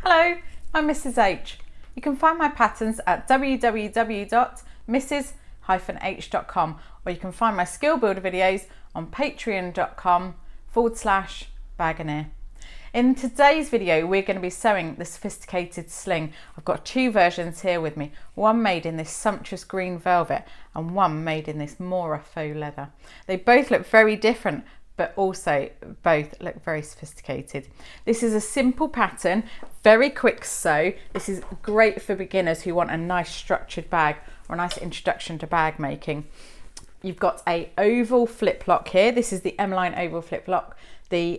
Hello, I'm Mrs H. You can find my patterns at www.mrs-h.com, or you can find my skill builder videos on patreon.com/Baganeer. In today's video, we're going to be sewing the Sophisticated Sling. I've got two versions here with me, one made in this sumptuous green velvet and one made in this Mora faux leather. They both look very different, but also both look very sophisticated. This is a simple pattern, very quick sew. This is great for beginners who want a nice structured bag or a nice introduction to bag making. You've got a oval flip lock here. This is the M-line oval flip lock. The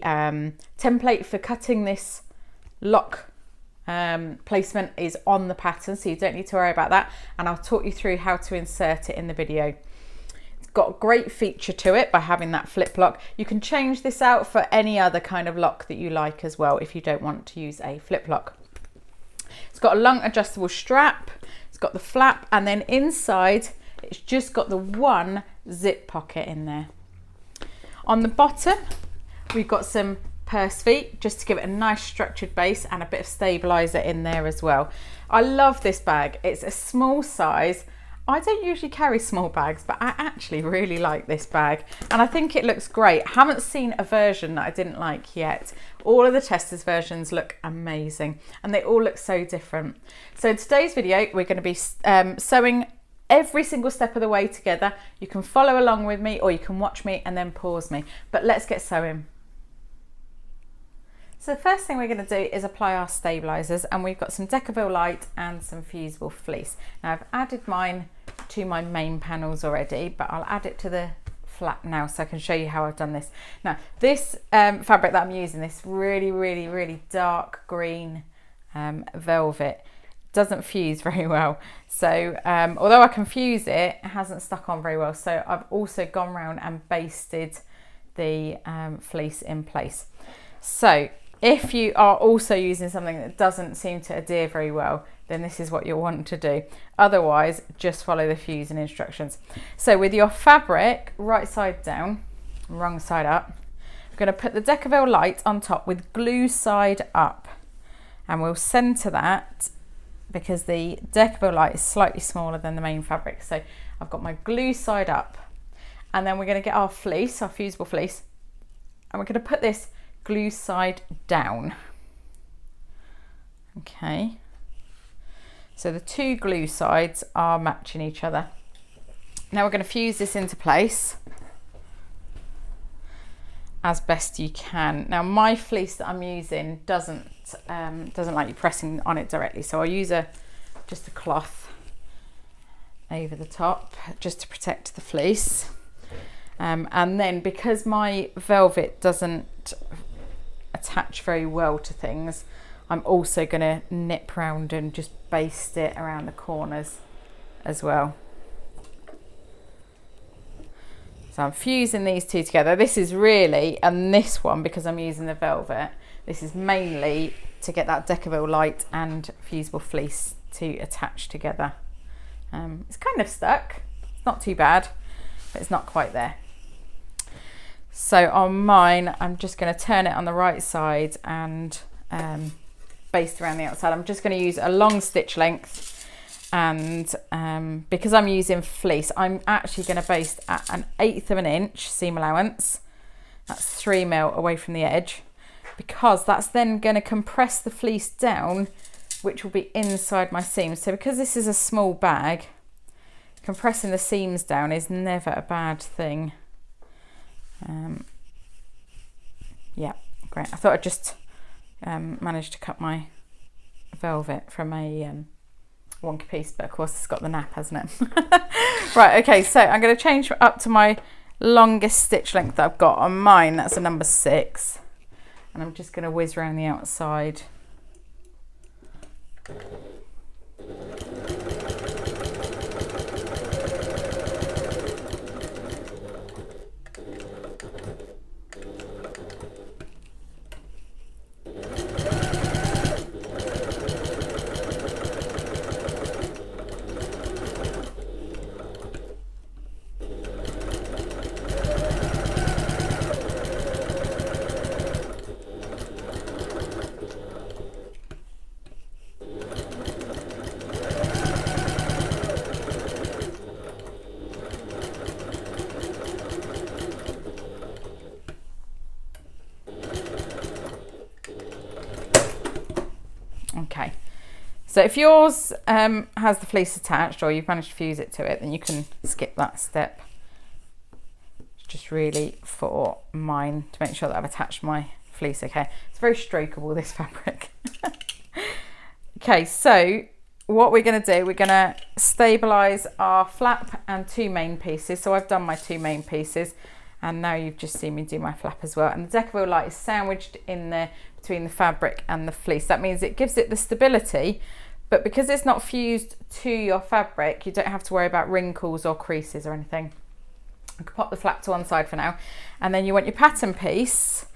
template for cutting this lock placement is on the pattern, so you don't need to worry about that. And I'll talk you through how to insert it in the video. Got a great feature to it by having that flip lock. You can change this out for any other kind of lock that you like as well if you don't want to use a flip lock. It's got a long adjustable strap, it's got the flap, and then inside it's just got the one zip pocket in there. On the bottom we've got some purse feet just to give it a nice structured base and a bit of stabilizer in there as well. I love this bag. It's a small size. I don't usually carry small bags, but I actually really like this bag and I think it looks great. I haven't seen a version that I didn't like yet. All of the testers versions look amazing and they all look so different. So in today's video, we're going to be sewing every single step of the way together. You can follow along with me or you can watch me and then pause me, but let's get sewing. So the first thing we're going to do is apply our stabilizers, and we've got some Decaville Light and some fusible fleece. Now I've added mine to my main panels already, but I'll add it to the flat now so I can show you how I've done this. Now this fabric that I'm using, this really dark green velvet, doesn't fuse very well. So although I can fuse it, it hasn't stuck on very well. So I've also gone round and basted the fleece in place. So if you are also using something that doesn't seem to adhere very well, then this is what you'll want to do. Otherwise, just follow the fusing instructions. So with your fabric right side down, wrong side up, I'm going to put the Decaville Light on top with glue side up, and we'll centre that because the Decaville Light is slightly smaller than the main fabric. So I've got my glue side up, and then we're going to get our fleece, our fusible fleece, and we're going to put this glue side down. Okay, so the two glue sides are matching each other. Now we're going to fuse this into place as best you can. Now my fleece that I'm using doesn't like you pressing on it directly, so I'll use just a cloth over the top just to protect the fleece. And then because my velvet doesn't attach very well to things, I'm also going to nip round and just baste it around the corners as well. So I'm fusing these two together. This is really, and this one, because I'm using the velvet, this is mainly to get that Decaville Light and fusible fleece to attach together. It's kind of stuck. It's not too bad, but it's not quite there. So on mine, I'm just going to turn it on the right side and baste around the outside. I'm just going to use a long stitch length, and because I'm using fleece, I'm actually going to baste at 1/8 of an inch seam allowance. That's 3 mil away from the edge, because that's then going to compress the fleece down, which will be inside my seams. So because this is a small bag, compressing the seams down is never a bad thing. Yeah, great. I thought I'd just managed to cut my velvet from a wonky piece, but of course it's got the nap, hasn't it? Right, okay, so I'm going to change up to my longest stitch length that I've got on mine. That's a number 6, and I'm just going to whiz around the outside. Okay, so if yours has the fleece attached or you've managed to fuse it to it, then you can skip that step. It's just really for mine to make sure that I've attached my fleece. Okay, it's very strokeable, this fabric. Okay, so what we're going to do, we're going to stabilize our flap and 2 main pieces. So I've done my 2 main pieces, and now you've just seen me do my flap as well. And the Decaville light is sandwiched in there between the fabric and the fleece. That means it gives it the stability, but because it's not fused to your fabric, you don't have to worry about wrinkles or creases or anything. You can pop the flap to one side for now, and then you want your pattern piece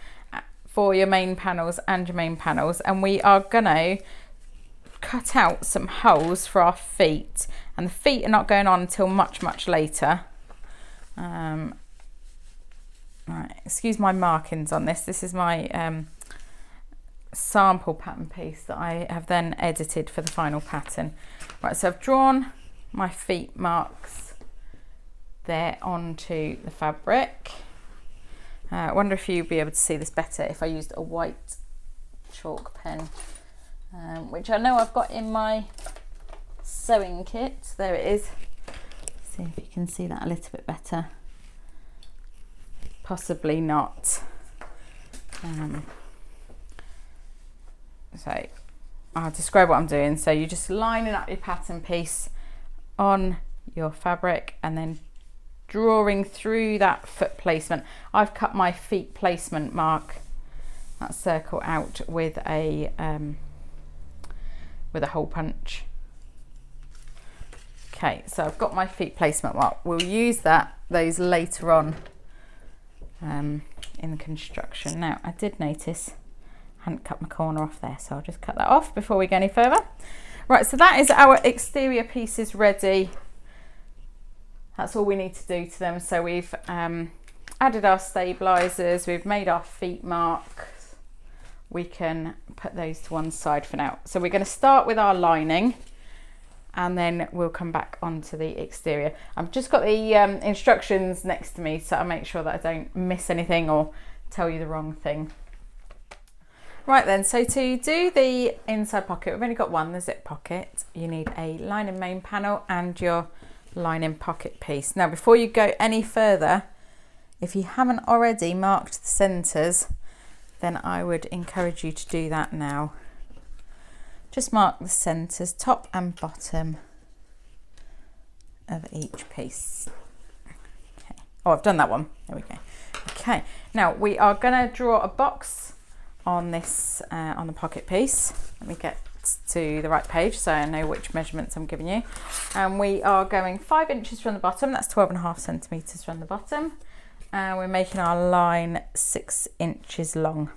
for your main panels and your main panels, and we are gonna cut out some holes for our feet, and the feet are not going on until much later. Right, excuse my markings on this. This is my sample pattern piece that I have then edited for the final pattern. Right, so I've drawn my feet marks there onto the fabric. I wonder if you'd be able to see this better if I used a white chalk pen, which I know I've got in my sewing kit. There it is. See if you can see that a little bit better. Possibly not. So I'll describe what I'm doing. So you're just lining up your pattern piece on your fabric and then drawing through that foot placement. I've cut my feet placement mark, that circle, out with a hole punch. Okay, so I've got my feet placement mark. We'll use those later on in the construction. Now, I did notice I hadn't cut my corner off there, so I'll just cut that off before we go any further. Right, so that is our exterior pieces ready. That's all we need to do to them. So we've added our stabilizers, we've made our feet marks. We can put those to one side for now. So we're going to start with our lining, and then we'll come back onto the exterior. I've just got the instructions next to me, so I'll make sure that I don't miss anything or tell you the wrong thing. Right then, so to do the inside pocket, we've only got one, the zip pocket. You need a lining main panel and your lining pocket piece. Now, before you go any further, if you haven't already marked the centres, then I would encourage you to do that now. Just mark the centres, top and bottom of each piece. Okay. Oh, I've done that one. There we go. Okay, now we are going to draw a box on this, on the pocket piece. Let me get to the right page so I know which measurements I'm giving you. And we are going 5 inches from the bottom, that's 12.5 centimetres from the bottom. And we're making our line 6 inches long.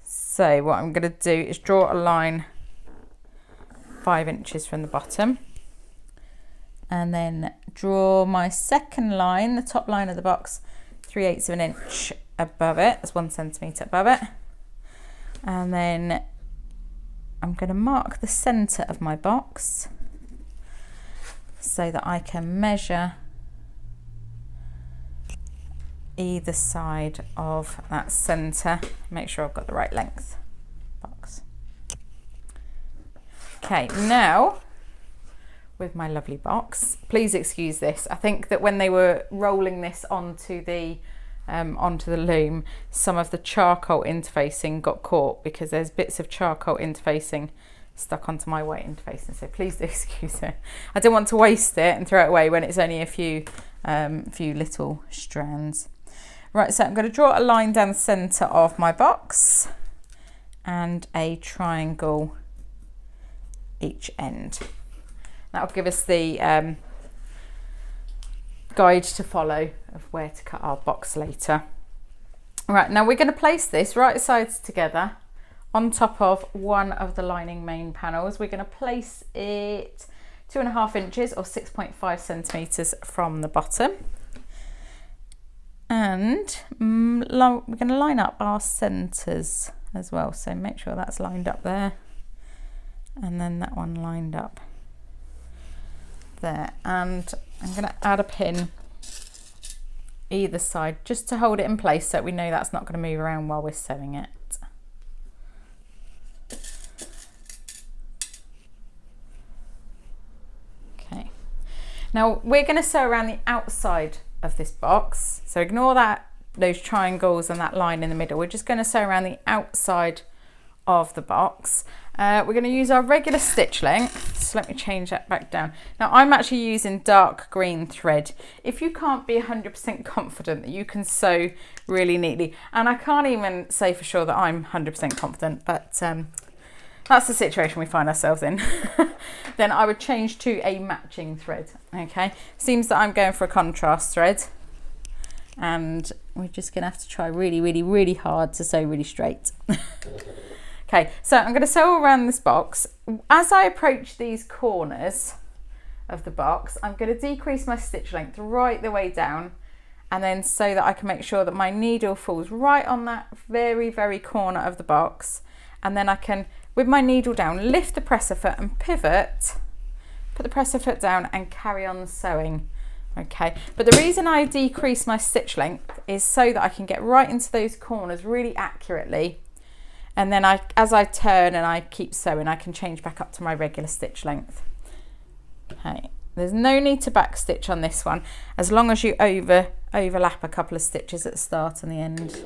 So what I'm going to do is draw a line 5 inches from the bottom, and then draw my second line, the top line of the box, 3/8 of an inch above it. That's 1 centimetre above it. And then I'm going to mark the centre of my box so that I can measure either side of that centre. Make sure I've got the right length box. Okay, now with my lovely box, please excuse this. I think that when they were rolling this onto the loom, some of the charcoal interfacing got caught because there's bits of charcoal interfacing stuck onto my white interfacing, so please do excuse it. I don't want to waste it and throw it away when it's only a few little strands. Right, so I'm going to draw a line down the centre of my box and a triangle each end. That'll give us the guide to follow of where to cut our box later. Right, now we're going to place this right sides together on top of one of the lining main panels. We're going to place it 2.5 inches or 6.5 centimetres from the bottom. And we're going to line up our centres as well, so make sure that's lined up there, and then that one lined up there. And I'm going to add a pin either side just to hold it in place so we know that's not going to move around while we're sewing it. Now we're going to sew around the outside of this box, so ignore those triangles and that line in the middle. We're just going to sew around the outside of the box. We're going to use our regular stitch length, so let me change that back down. Now I'm actually using dark green thread. If you can't be 100% confident that you can sew really neatly, and I can't even say for sure that I'm 100% confident, but that's the situation we find ourselves in, then I would change to a matching thread. Okay, seems that I'm going for a contrast thread, and we're just going to have to try really, really, really hard to sew really straight. Okay, so I'm going to sew around this box. As I approach these corners of the box, I'm going to decrease my stitch length right the way down, and then so that I can make sure that my needle falls right on that very, very corner of the box. And then I can, with my needle down, lift the presser foot and pivot, put the presser foot down and carry on sewing. Okay, but the reason I decrease my stitch length is so that I can get right into those corners really accurately. And then as I turn and I keep sewing, I can change back up to my regular stitch length. Okay, there's no need to back stitch on this one, as long as you overlap a couple of stitches at the start and the end.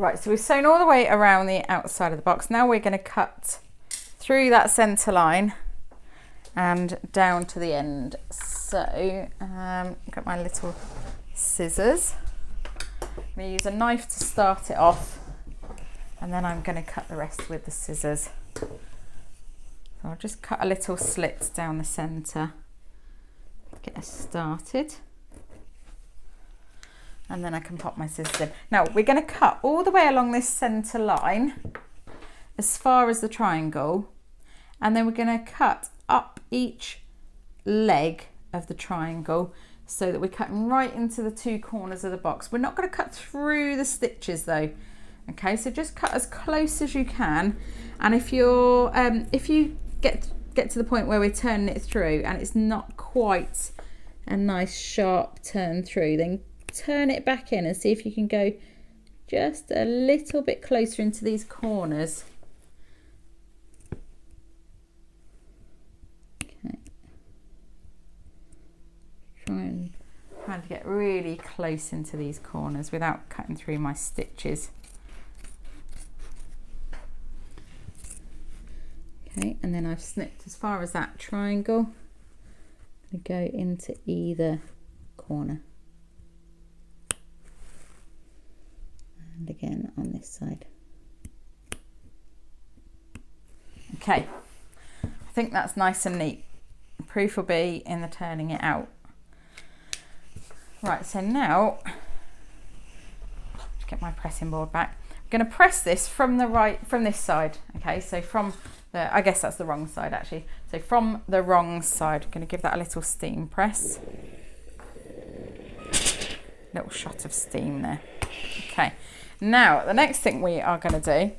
Right, so we've sewn all the way around the outside of the box. Now we're going to cut through that centre line and down to the end. So I've got my little scissors. I'm going to use a knife to start it off, and then I'm going to cut the rest with the scissors. So I'll just cut a little slit down the centre, get us started. And then I can pop my scissors in. Now we're going to cut all the way along this centre line as far as the triangle, and then we're going to cut up each leg of the triangle so that we're cutting right into the two corners of the box. We're not going to cut through the stitches though. Okay, so just cut as close as you can, and if you get to the point where we're turning it through and it's not quite a nice sharp turn through, then turn it back in and see if you can go just a little bit closer into these corners. Okay, trying to get really close into these corners without cutting through my stitches. Okay, and then I've snipped as far as that triangle. I'm going to go into either corner. And again on this side. Okay, I think that's nice and neat. Proof will be in the turning it out. Right, so now get my pressing board back. I'm going to press this from this side. Okay, so from the, I guess that's the wrong side actually. So from the wrong side, I'm going to give that a little steam press. Little shot of steam there. Okay. Now, the next thing we are going to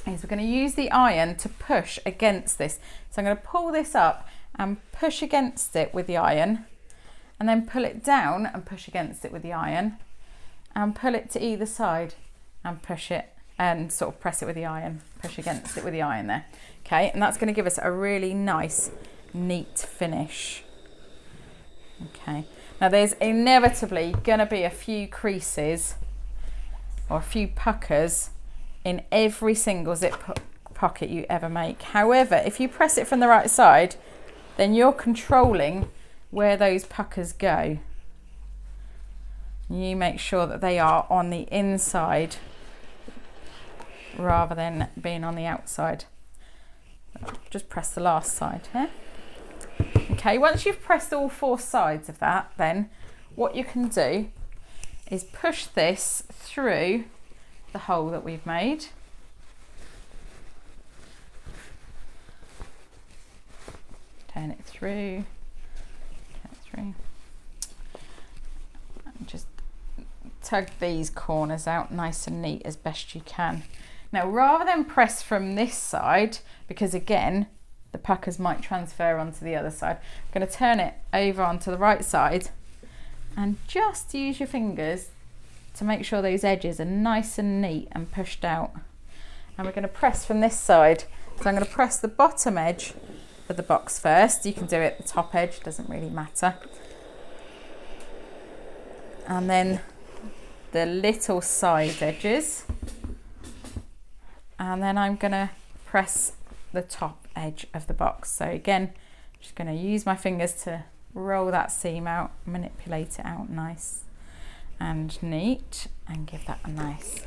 do is we're going to use the iron to push against this. So I'm going to pull this up and push against it with the iron, and then pull it down and push against it with the iron, and pull it to either side and push it and sort of press it with the iron, push against it with the iron there. Okay, and that's going to give us a really nice, neat finish. Okay, Now there's inevitably going to be a few creases or a few puckers in every single zip pocket you ever make. However, if you press it from the right side, then you're controlling where those puckers go. You make sure that they are on the inside rather than being on the outside. Just press the last side here. Okay, once you've pressed all 4 sides of that, then what you can do is push this through the hole that we've made. Turn it through, and just tug these corners out nice and neat as best you can. Now, rather than press from this side, because again, the puckers might transfer onto the other side, I'm going to turn it over onto the right side and just use your fingers to make sure those edges are nice and neat and pushed out. And we're going to press from this side. So I'm going to press the bottom edge of the box first. You can do it the top edge, doesn't really matter. And then the little side edges. And then I'm going to press the top edge of the box. So again, just going to use my fingers to roll that seam out, manipulate it out nice and neat, and give that a nice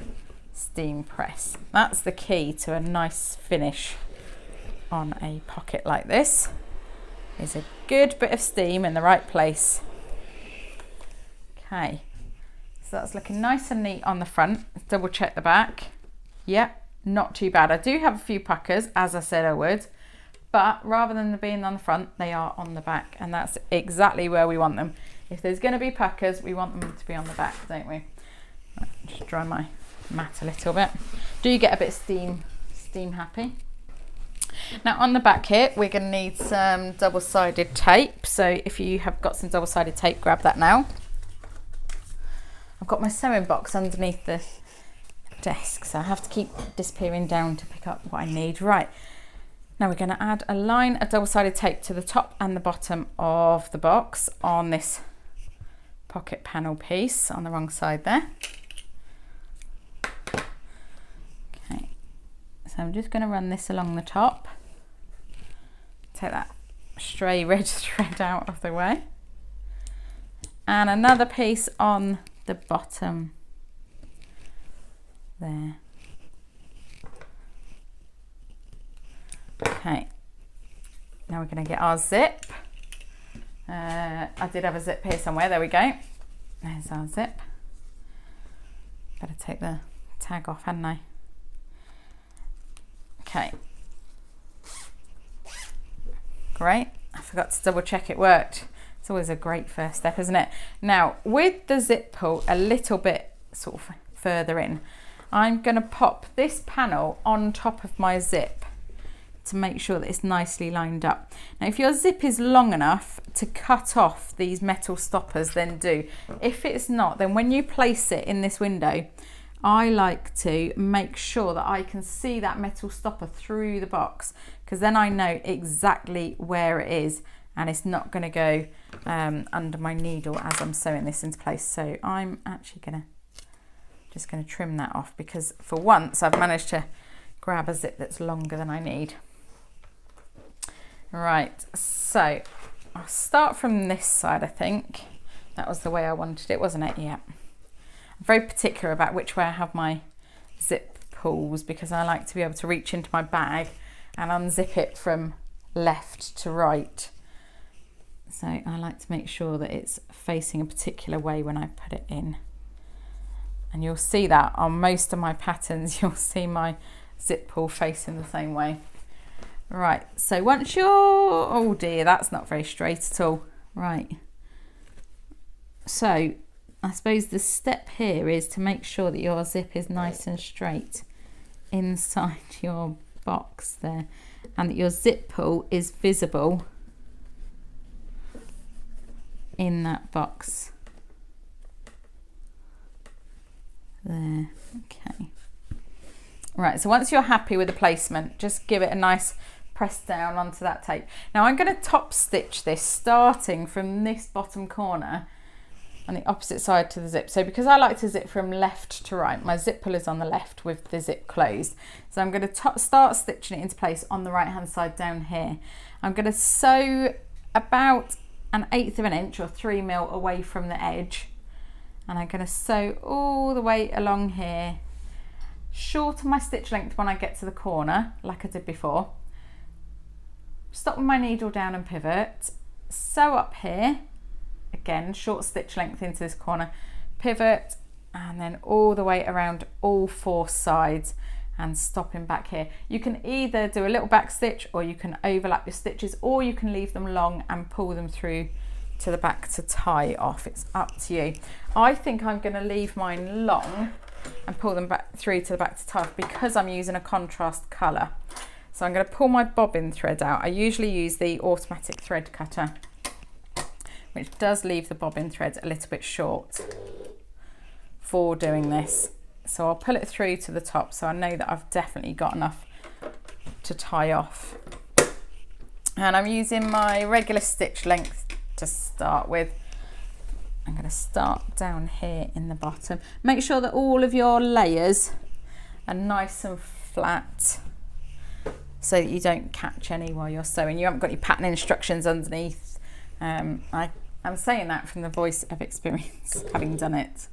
steam press. That's the key to a nice finish on a pocket like this, is a good bit of steam in the right place. Okay, so that's looking nice and neat on the front. Let's double check the back. Yep. Not too bad. I do have a few puckers, as I said I would, but rather than them being on the front, they are on the back, and that's exactly where we want them. If there's going to be puckers, we want them to be on the back, don't we? Right, just dry my mat a little bit. Do you get a bit of steam happy? Now on the back here, we're going to need some double-sided tape. So if you have got some double-sided tape, grab that now. I've got my sewing box underneath the desk, so I have to keep disappearing down to pick up what I need. Right, now we're going to add a line of double-sided tape to the top and the bottom of the box on this pocket panel piece on the wrong side there. Okay, so I'm just going to run this along the top, take that stray red thread out of the way, and another piece on the bottom there. Okay, now we're going to get our zip. I did have a zip here somewhere. There we go. There's our zip. Better take the tag off, hadn't I? Okay. Great. I forgot to double check it worked. It's always a great first step, isn't it? Now, with the zip pull a little bit sort of further in, I'm going to pop this panel on top of my zip to make sure that it's nicely lined up. Now, if your zip is long enough to cut off these metal stoppers, then do. If it's not, then when you place it in this window, I like to make sure that I can see that metal stopper through the box, because then I know exactly where it is and it's not going to go under my needle as I'm sewing this into place. So I'm actually just going to trim that off, because for once I've managed to grab a zip that's longer than I need. Right, so I'll start from this side. I think that was the way I wanted it, wasn't it? Yeah. I'm very particular about which way I have my zip pulls, because I like to be able to reach into my bag and unzip it from left to right. So I like to make sure that it's facing a particular way when I put it in. And you'll see that on most of my patterns, you'll see my zip pull facing the same way. Right, so once you're, oh dear, that's not very straight at all. Right, so I suppose the step here is to make sure that your zip is nice and straight inside your box there, and that your zip pull is visible in that box there. Okay, right, so once you're happy with the placement, just give it a nice press down onto that tape. Now I'm going to top stitch this starting from this bottom corner on the opposite side to the zip. So because I like to zip from left to right, my zip pull is on the left with the zip closed. So I'm going to start stitching it into place on the right hand side down here. I'm going to sew about 1/8 of an inch or 3mm away from the edge, and I'm going to sew all the way along here, shorten my stitch length when I get to the corner like I did before, stop with my needle down and pivot, sew up here, again short stitch length into this corner, pivot, and then all the way around all 4 sides and stopping back here. You can either do a little back stitch, or you can overlap your stitches, or you can leave them long and pull them through to the back to tie off. It's up to you. I think I'm going to leave mine long and pull them back through to the back to tie off because I'm using a contrast colour. So I'm going to pull my bobbin thread out. I usually use the automatic thread cutter, which does leave the bobbin thread a little bit short for doing this. So I'll pull it through to the top so I know that I've definitely got enough to tie off. And I'm using my regular stitch length to start with. I'm going to start down here in the bottom. Make sure that all of your layers are nice and flat so that you don't catch any while you're sewing. You haven't got any pattern instructions underneath. I'm saying that from the voice of experience, having done it.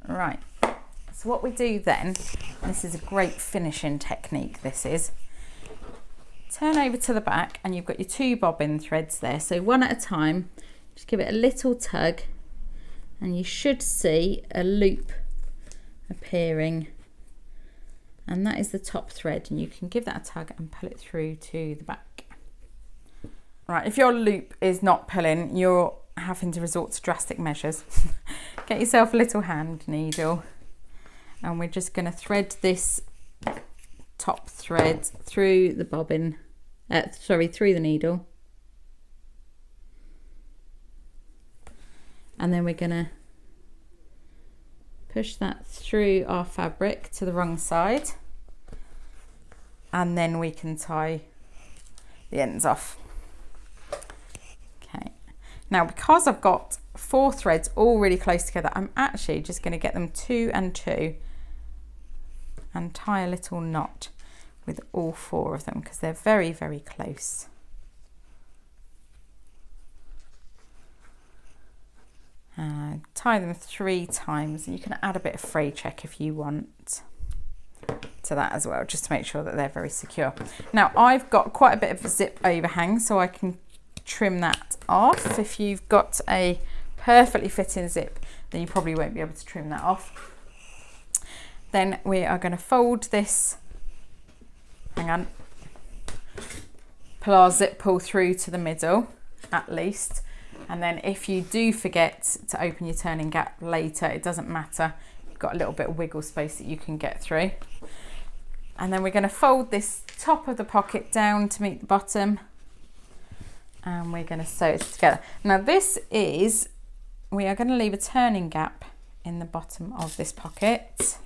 Right, so what we do then, this is a great finishing technique, this is, turn over to the back and you've got your 2 bobbin threads there, so one at a time, just give it a little tug and you should see a loop appearing, and that is the top thread, and you can give that a tug and pull it through to the back. Right, if your loop is not pulling, you're having to resort to drastic measures. Get yourself a little hand needle, and we're just going to thread this top thread through the bobbin, through the needle, and then we're going to push that through our fabric to the wrong side, and then we can tie the ends off. Okay, now because I've got 4 threads all really close together, I'm actually just going to get them 2 and 2 and tie a little knot with all 4 of them because they're very, very close. Tie them 3 times, and you can add a bit of fray check if you want to that as well, just to make sure that they're very secure. Now I've got quite a bit of a zip overhang, so I can trim that off. If you've got a perfectly fitting zip, then you probably won't be able to trim that off. Then we are going to fold this, hang on, pull our zip pull through to the middle at least, and then if you do forget to open your turning gap later, it doesn't matter, you've got a little bit of wiggle space that you can get through. And then we're going to fold this top of the pocket down to meet the bottom, and we're going to sew it together. Now this is, we are going to leave a turning gap in the bottom of this pocket,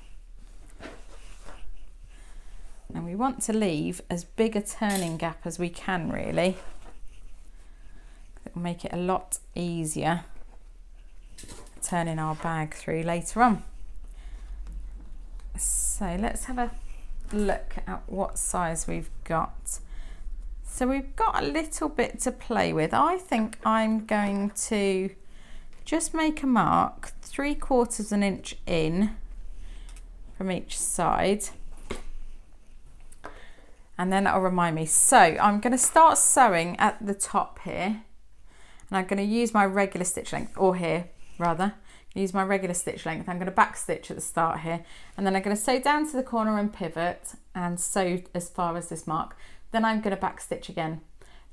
and we want to leave as big a turning gap as we can, really. It will make it a lot easier turning our bag through later on. So let's have a look at what size we've got. So we've got a little bit to play with. I think I'm going to just make a mark 3/4 of an inch in from each side, and then that'll remind me. So I'm going to start sewing at the top here, and I'm going to use my regular stitch length, or here rather, use my regular stitch length. I'm going to back stitch at the start here, and then I'm going to sew down to the corner and pivot and sew as far as this mark. Then I'm going to back stitch again.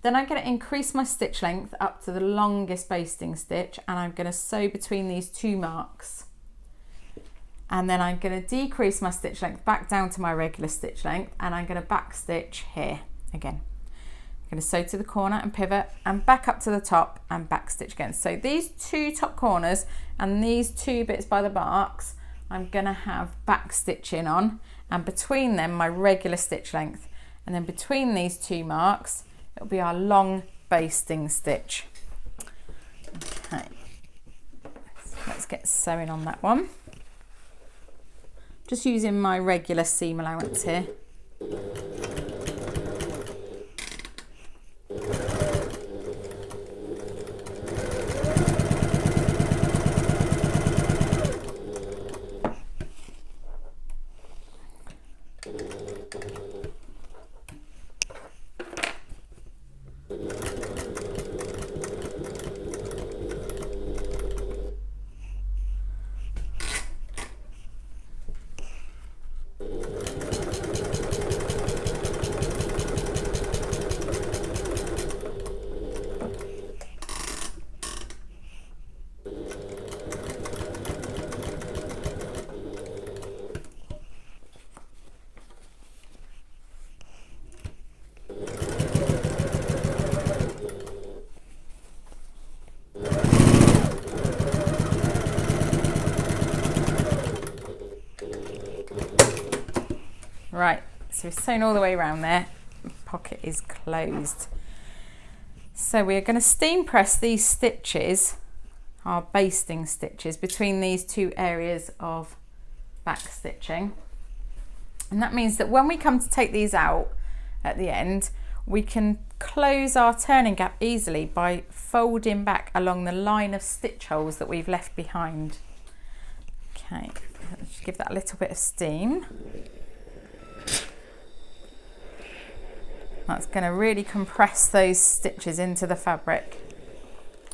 Then I'm going to increase my stitch length up to the longest basting stitch, and I'm going to sew between these 2 marks. And then I'm going to decrease my stitch length back down to my regular stitch length, and I'm going to back stitch here again. I'm going to sew to the corner and pivot and back up to the top and back stitch again. So these 2 top corners and these 2 bits by the marks, I'm going to have back stitching on, and between them my regular stitch length, and then between these 2 marks it'll be our long basting stitch. Okay, so let's get sewing on that one. Just using my regular seam allowance here. Right, so we've sewn all the way around there, the pocket is closed. So we're going to steam press these stitches, our basting stitches, between these 2 areas of back stitching. And that means that when we come to take these out at the end, we can close our turning gap easily by folding back along the line of stitch holes that we've left behind. Okay, let's give that a little bit of steam. That's going to really compress those stitches into the fabric.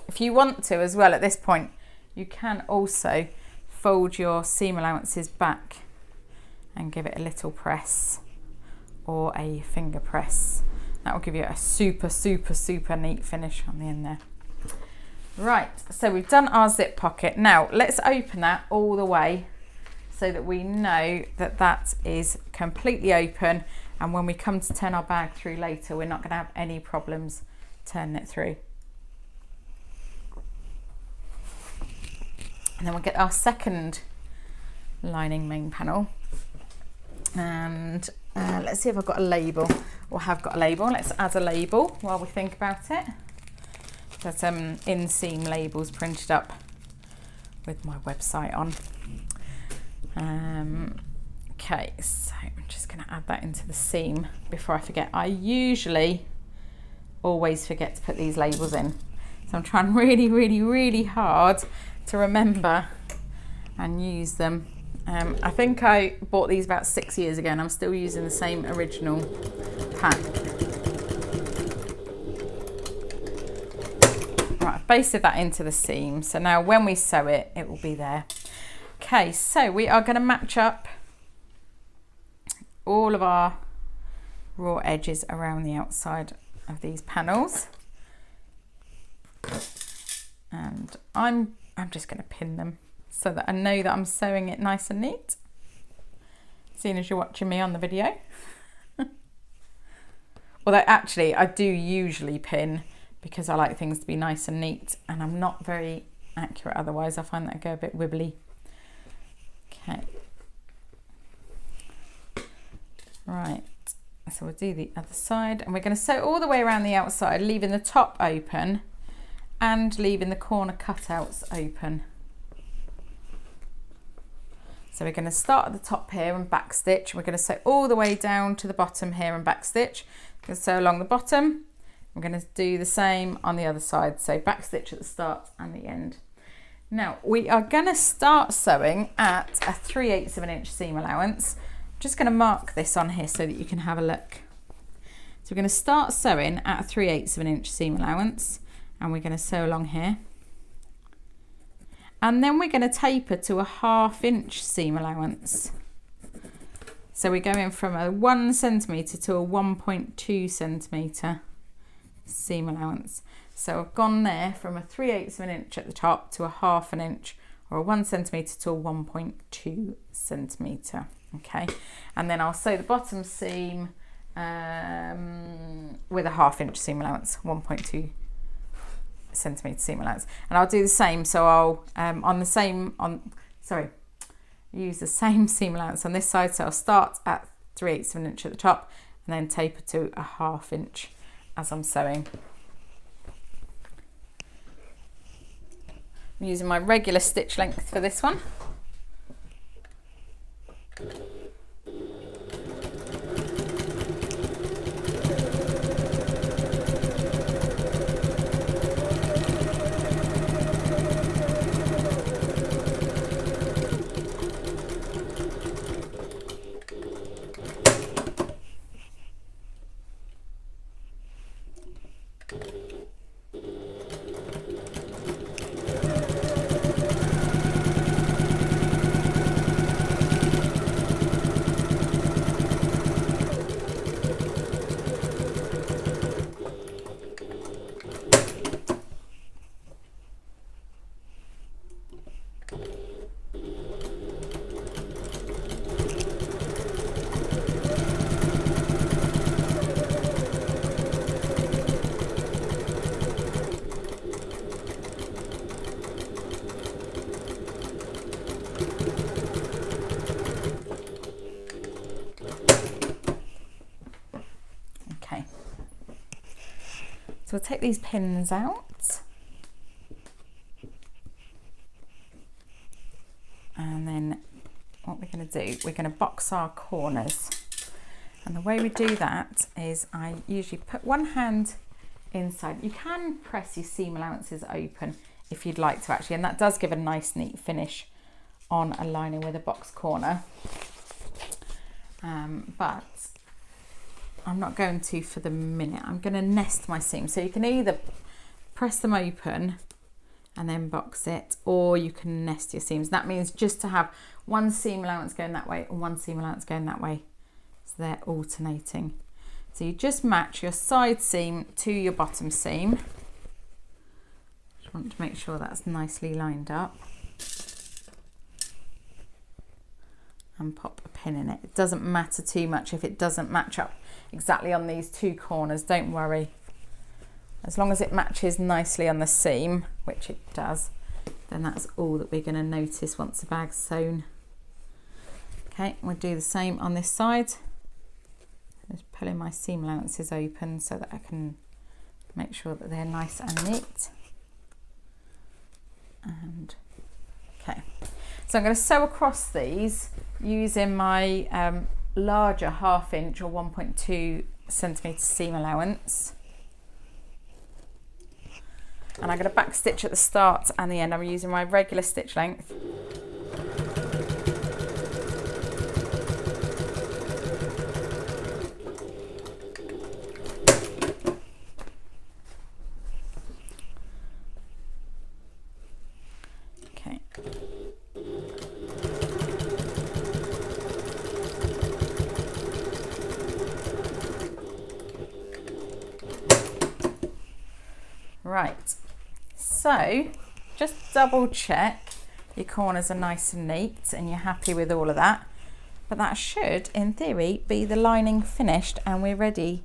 If you want to as well at this point, you can also fold your seam allowances back and give it a little press or a finger press. That will give you a super neat finish on the end there. Right, so we've done our zip pocket. Now let's open that all the way so that we know that that is completely open, and when we come to turn our bag through later, we're not going to have any problems turning it through. And then we'll get our second lining main panel, and let's see if I've got a label, or have got a label. Let's add a label while we think about it. There's some inseam labels printed up with my website on. Okay, so I'm just going to add that into the seam before I forget. I usually always forget to put these labels in, so I'm trying really hard to remember and use them. I think I bought these about 6 years ago, and I'm still using the same original pack. Right, I've basted that into the seam, so now when we sew it, it will be there. Okay, so we are going to match up all of our raw edges around the outside of these panels, and I'm just going to pin them so that I know that I'm sewing it nice and neat, seeing as you're watching me on the video. Although actually I do usually pin because I like things to be nice and neat, and I'm not very accurate otherwise. I find that I go a bit wibbly. Okay. Right, so we'll do the other side, and we're going to sew all the way around the outside, leaving the top open and leaving the corner cutouts open. So we're going to start at the top here and back stitch. We're going to sew all the way down to the bottom here and back stitch. We're going to sew along the bottom. I'm going to do the same on the other side. So back stitch at the start and the end. Now we are going to start sewing at a 3/8 of an inch seam allowance. I'm just going to mark this on here so that you can have a look. So we're going to start sewing at a 3/8 of an inch seam allowance, and we're going to sew along here. And then we're going to taper to a 1/2 inch seam allowance. So we're going from a 1 centimetre to a 1.2 centimetre seam allowance. So I've gone there from a 3/8 of an inch at the top to a 1/2 inch, or a 1 centimetre to a 1.2 centimetre. Okay, and then I'll sew the bottom seam with a 1/2 inch seam allowance, 1.2 centimetre seam allowance, and I'll do the same. So I'll use the same seam allowance on this side. So I'll start at 3/8 of an inch at the top and then taper to a 1/2 inch as I'm sewing. I'm using my regular stitch length for this one. So we'll take these pins out, and then what we're going to do, we're going to box our corners. And the way we do that is I usually put one hand inside. You can press your seam allowances open if you'd like to actually, and that does give a nice neat finish on a lining with a box corner. But I'm not going to for the minute. I'm going to nest my seam. So you can either press them open and then box it, or you can nest your seams. That means just to have one seam allowance going that way and one seam allowance going that way. So they're alternating. So you just match your side seam to your bottom seam. Just want to make sure that's nicely lined up. And pop a pin in it. It doesn't matter too much if it doesn't match up exactly on these two corners, don't worry. As long as it matches nicely on the seam, which it does, then that's all that we're going to notice once the bag's sewn. Okay, we'll do the same on this side. Just pulling my seam allowances open so that I can make sure that they're nice and neat. And okay, so I'm going to sew across these using my larger 1/2 inch or 1.2 centimetre seam allowance, and I'm going to back stitch at the start and the end. I'm using my regular stitch length. Okay. Right, so just double check your corners are nice and neat and you're happy with all of that. But that should, in theory, be the lining finished and we're ready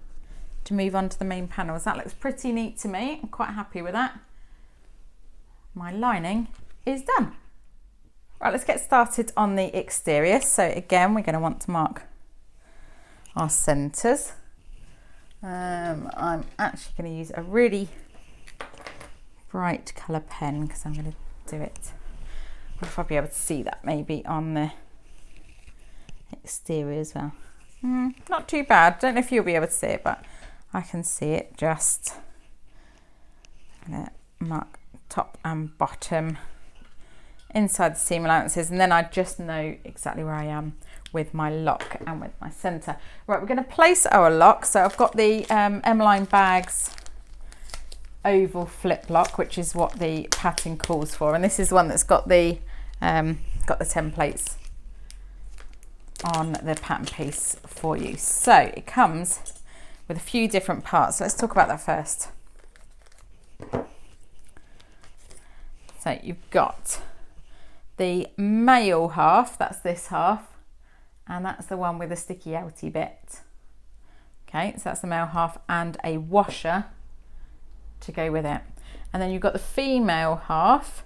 to move on to the main panels. That looks pretty neat to me. I'm quite happy with that. My lining is done. Right, let's get started on the exterior. So again, we're going to want to mark our centres. I'm actually going to use a really bright colour pen because I'm going to do it. I'll probably be able to see that maybe on the exterior as well. Not too bad. Don't know if you'll be able to see it, but I can see it. Just mark top and bottom inside the seam allowances, and then I just know exactly where I am with my lock and with my centre. Right, we're going to place our lock. So I've got the M-Line Bags oval flip lock, which is what the pattern calls for, and this is the one that's got the templates on the pattern piece for you. So it comes with a few different parts. Let's talk about that first. So you've got the male half, that's this half, and that's the one with the sticky outy bit. Okay, so that's the male half, and a washer to go with it. And then you've got the female half.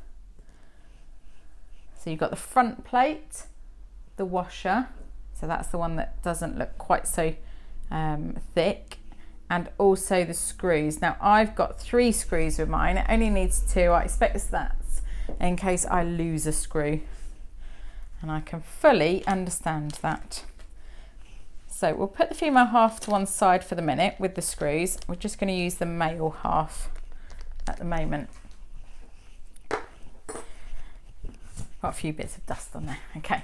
So you've got the front plate, the washer, so that's the one that doesn't look quite so thick, and also the screws. Now I've got 3 screws with mine, it only needs 2. I expect that's in case I lose a screw, and I can fully understand that. So we'll put the female half to one side for the minute with the screws. We're just going to use the male half at the moment. Got a few bits of dust on there. Okay,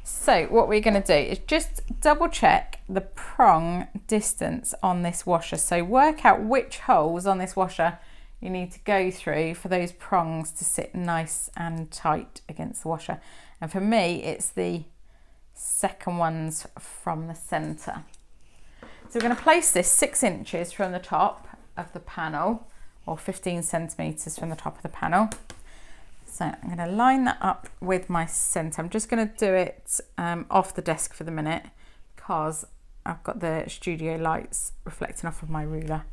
so what we're going to do is just double check the prong distance on this washer. So work out which holes on this washer you need to go through for those prongs to sit nice and tight against the washer. And for me, it's the second ones from the centre. So we're going to place this 6 inches from the top of the panel, or 15 centimetres from the top of the panel. So I'm going to line that up with my centre. I'm just going to do it off the desk for the minute because I've got the studio lights reflecting off of my ruler.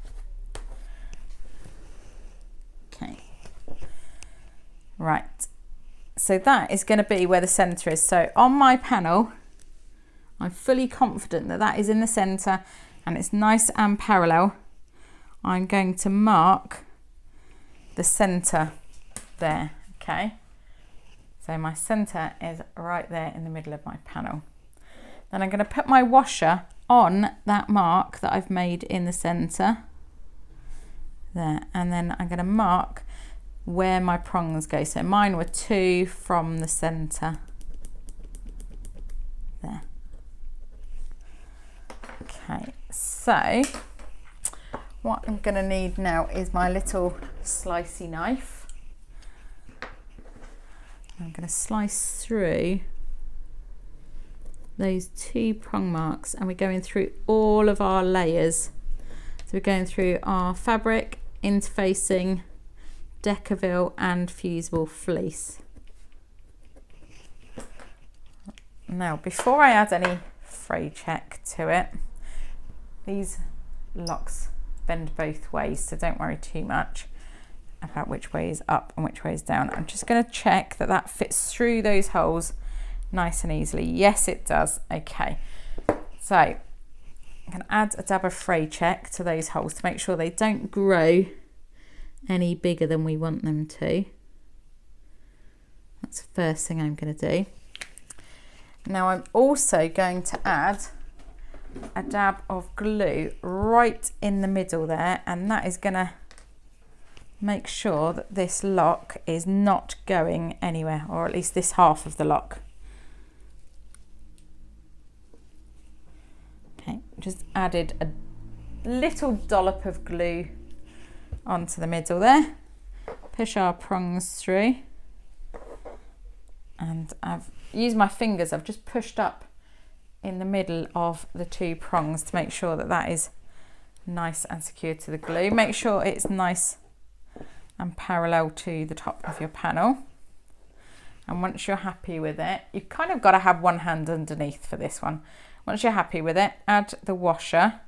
Okay, right, so that is going to be where the centre is. So on my panel, I'm fully confident that that is in the centre and it's nice and parallel. I'm going to mark the centre there. Okay, so my centre is right there in the middle of my panel. Then I'm going to put my washer on that mark that I've made in the centre there, and then I'm going to mark where my prongs go. So mine were 2 from the centre there. Okay, so what I'm going to need now is my little slicey knife. I'm going to slice through those 2 prong marks, and we're going through all of our layers. So we're going through our fabric, interfacing, decaville and fusible fleece. Now before I add any fray check to it, these locks bend both ways, so don't worry too much about which way is up and which way is down. I'm just going to check that that fits through those holes nice and easily. Yes, it does. Okay, so I'm going to add a dab of fray check to those holes to make sure they don't grow any bigger than we want them to. That's the first thing I'm going to do. Now I'm also going to add a dab of glue right in the middle there, and that is going to make sure that this lock is not going anywhere, or at least this half of the lock. Okay, just added a little dollop of glue onto the middle there. Push our prongs through, and I've used my fingers. I've just pushed up in the middle of the 2 prongs to make sure that that is nice and secure to the glue. Make sure it's nice and parallel to the top of your panel, and once you're happy with it, you've kind of got to have one hand underneath for this one. Once you're happy with it, add the washer,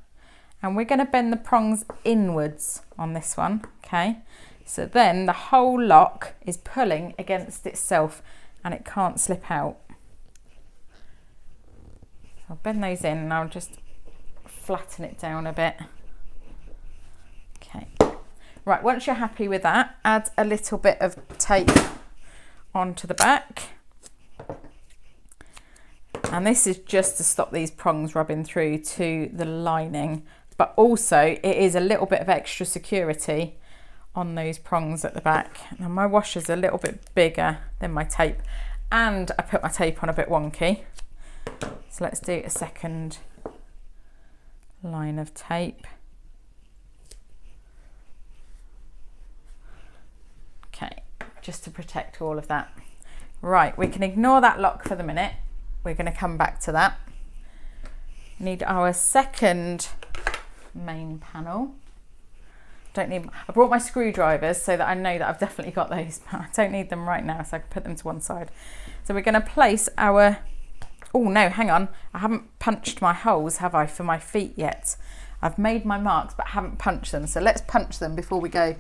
and we're going to bend the prongs inwards on this one. Okay, so then the whole lock is pulling against itself and it can't slip out. So I'll bend those in and I'll just flatten it down a bit. Okay. Right, once you're happy with that, add a little bit of tape onto the back. And this is just to stop these prongs rubbing through to the lining, but also it is a little bit of extra security on those prongs at the back. Now my washer's a little bit bigger than my tape, and I put my tape on a bit wonky. So let's do a second line of tape. Okay, just to protect all of that. Right, we can ignore that lock for the minute. We're going to come back to that. We need our second main panel. I brought my screwdrivers so that I know that I've definitely got those, but I don't need them right now, so I can put them to one side. So we're going to place our, oh no, hang on, I haven't punched my holes, have I, for my feet yet? I've made my marks but haven't punched them, so let's punch them before we go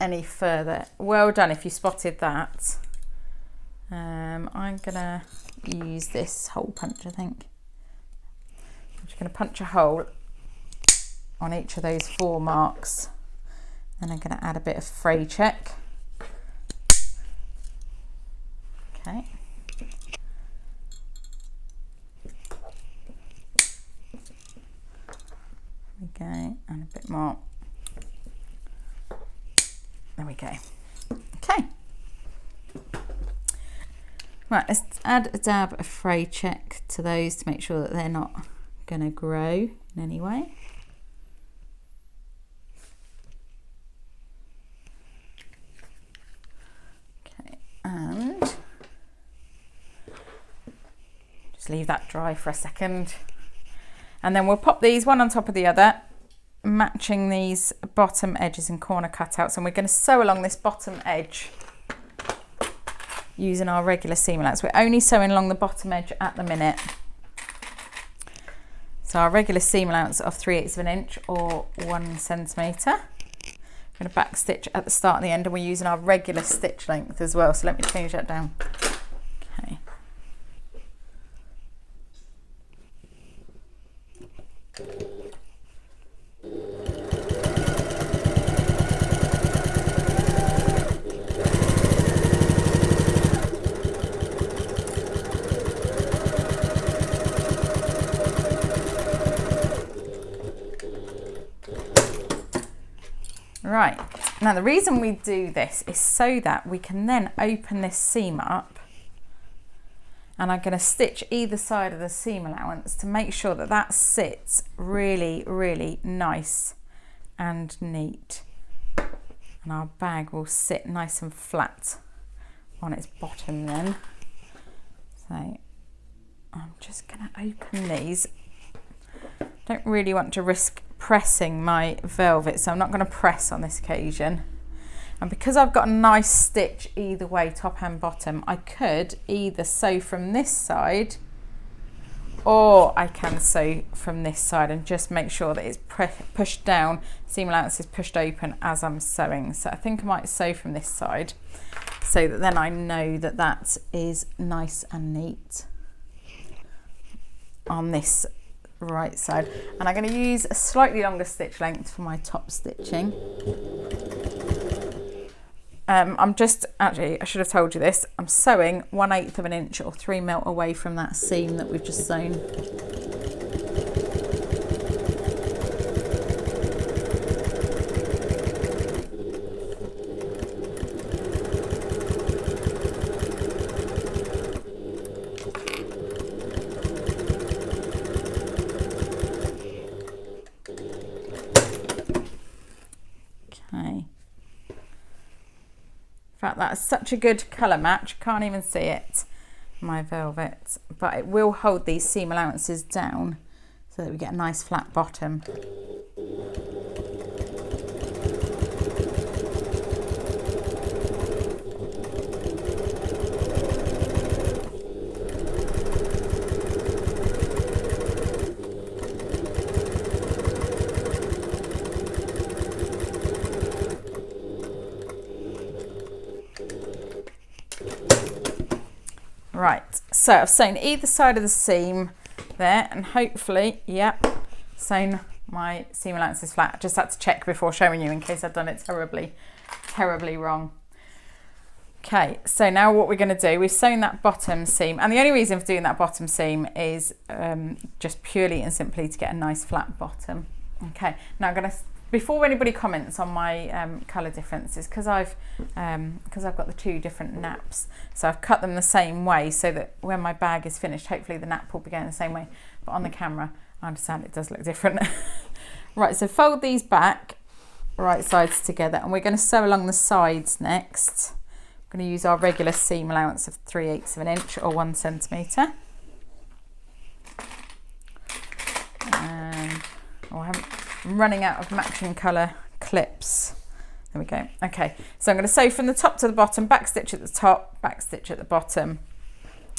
any further. Well done if you spotted that. I'm gonna use this hole punch, I think. I'm just gonna punch a hole on each of those 4 marks. Then I'm gonna add a bit of fray check. Okay. There we go, and a bit more. There we go. Okay. Right, let's add a dab of fray check to those to make sure that they're not going to grow in any way. Okay, and just leave that dry for a second. And then we'll pop these one on top of the other, matching these bottom edges and corner cutouts, and we're going to sew along this bottom edge using our regular seam allowance. We're only sewing along the bottom edge at the minute. So our regular seam allowance of 3/8 of an inch or 1 centimetre. We're going to back stitch at the start and the end, and we're using our regular stitch length as well. So let me change that down. Okay. Right, now the reason we do this is so that we can then open this seam up, and I'm going to stitch either side of the seam allowance to make sure that that sits really, really nice and neat, and our bag will sit nice and flat on its bottom then. So I'm just going to open these. Don't really want to risk pressing my velvet, so I'm not going to press on this occasion. And because I've got a nice stitch either way, top and bottom, I could either sew from this side, or I can sew from this side and just make sure that it's pushed down, seam allowance is pushed open as I'm sewing. So I think I might sew from this side so that then I know that that is nice and neat on this right side. And I'm going to use a slightly longer stitch length for my top stitching. I'm just, actually I should have told you this, I'm sewing 1/8 of an inch or 3 mil away from that seam that we've just sewn. That's such a good colour match, can't even see it, my velvet, but it will hold these seam allowances down so that we get a nice flat bottom. Right, so I've sewn either side of the seam there, and hopefully, yep, sewn my seam allowances flat. I just had to check before showing you in case I've done it terribly wrong. Okay, so now what we're going to do, we've sewn that bottom seam, and the only reason for doing that bottom seam is just purely and simply to get a nice flat bottom. Okay, now I'm going to, before anybody comments on my colour differences, because I've got the two different naps, so I've cut them the same way so that when my bag is finished, hopefully the nap will be going the same way, but on the camera I understand it does look different. Right, so fold these back, right sides together, and we're going to sew along the sides next. I'm going to use our regular seam allowance of 3/8 of an inch or 1 centimetre. And I'm running out of matching colour clips. There we go. Okay, so I'm going to sew from the top to the bottom, back stitch at the top, back stitch at the bottom,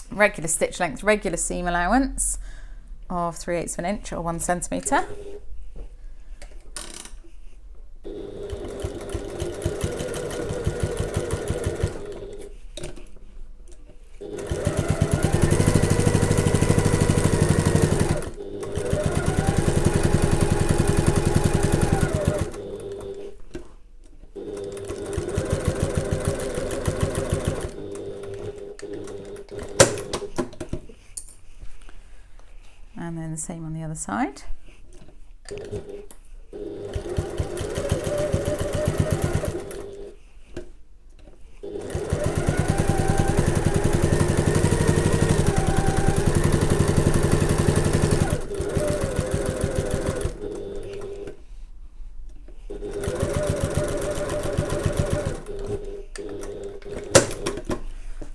regular stitch length, regular seam allowance of 3/8 of an inch or 1 centimetre. And then the same on the other side.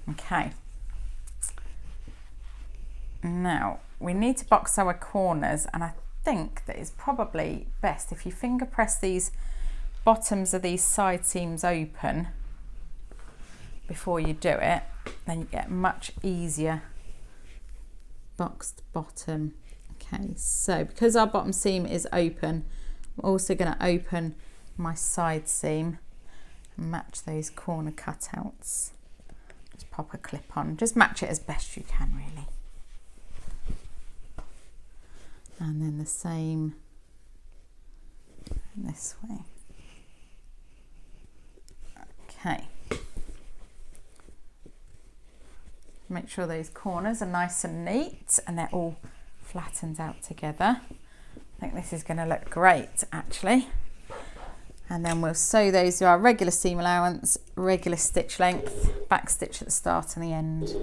Okay. Now we need to box our corners, and I think that it's probably best if you finger press these bottoms of these side seams open before you do it, then you get much easier boxed bottom. Okay, so because our bottom seam is open, I'm also going to open my side seam and match those corner cutouts. Just pop a clip on, just match it as best you can really. And then the same this way. Okay. Make sure those corners are nice and neat and they're all flattened out together. I think this is going to look great actually. And then we'll sew those to our regular seam allowance, regular stitch length, back stitch at the start and the end.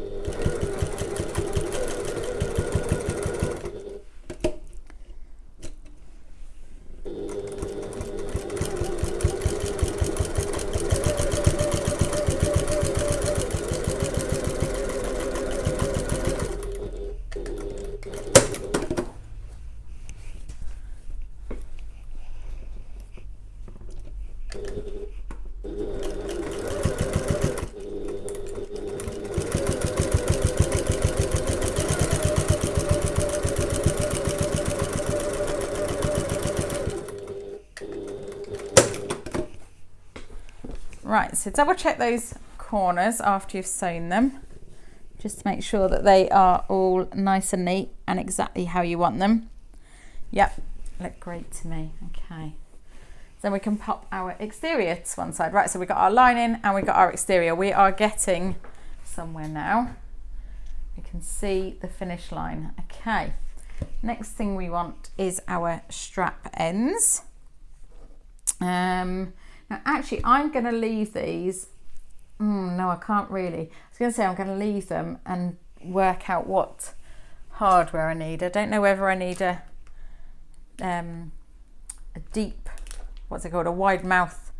Right, so double check those corners after you've sewn them, just to make sure that they are all nice and neat and exactly how you want them. Yep, look great to me. Okay, then we can pop our exterior to one side. Right, so we got our lining and we got our exterior. We are getting somewhere now. You can see the finish line. Okay, next thing we want is our strap ends. Now actually I'm going to leave these, no I can't really, I was going to say I'm going to leave them and work out what hardware I need. I don't know whether I need a deep, what's it called, a wide mouth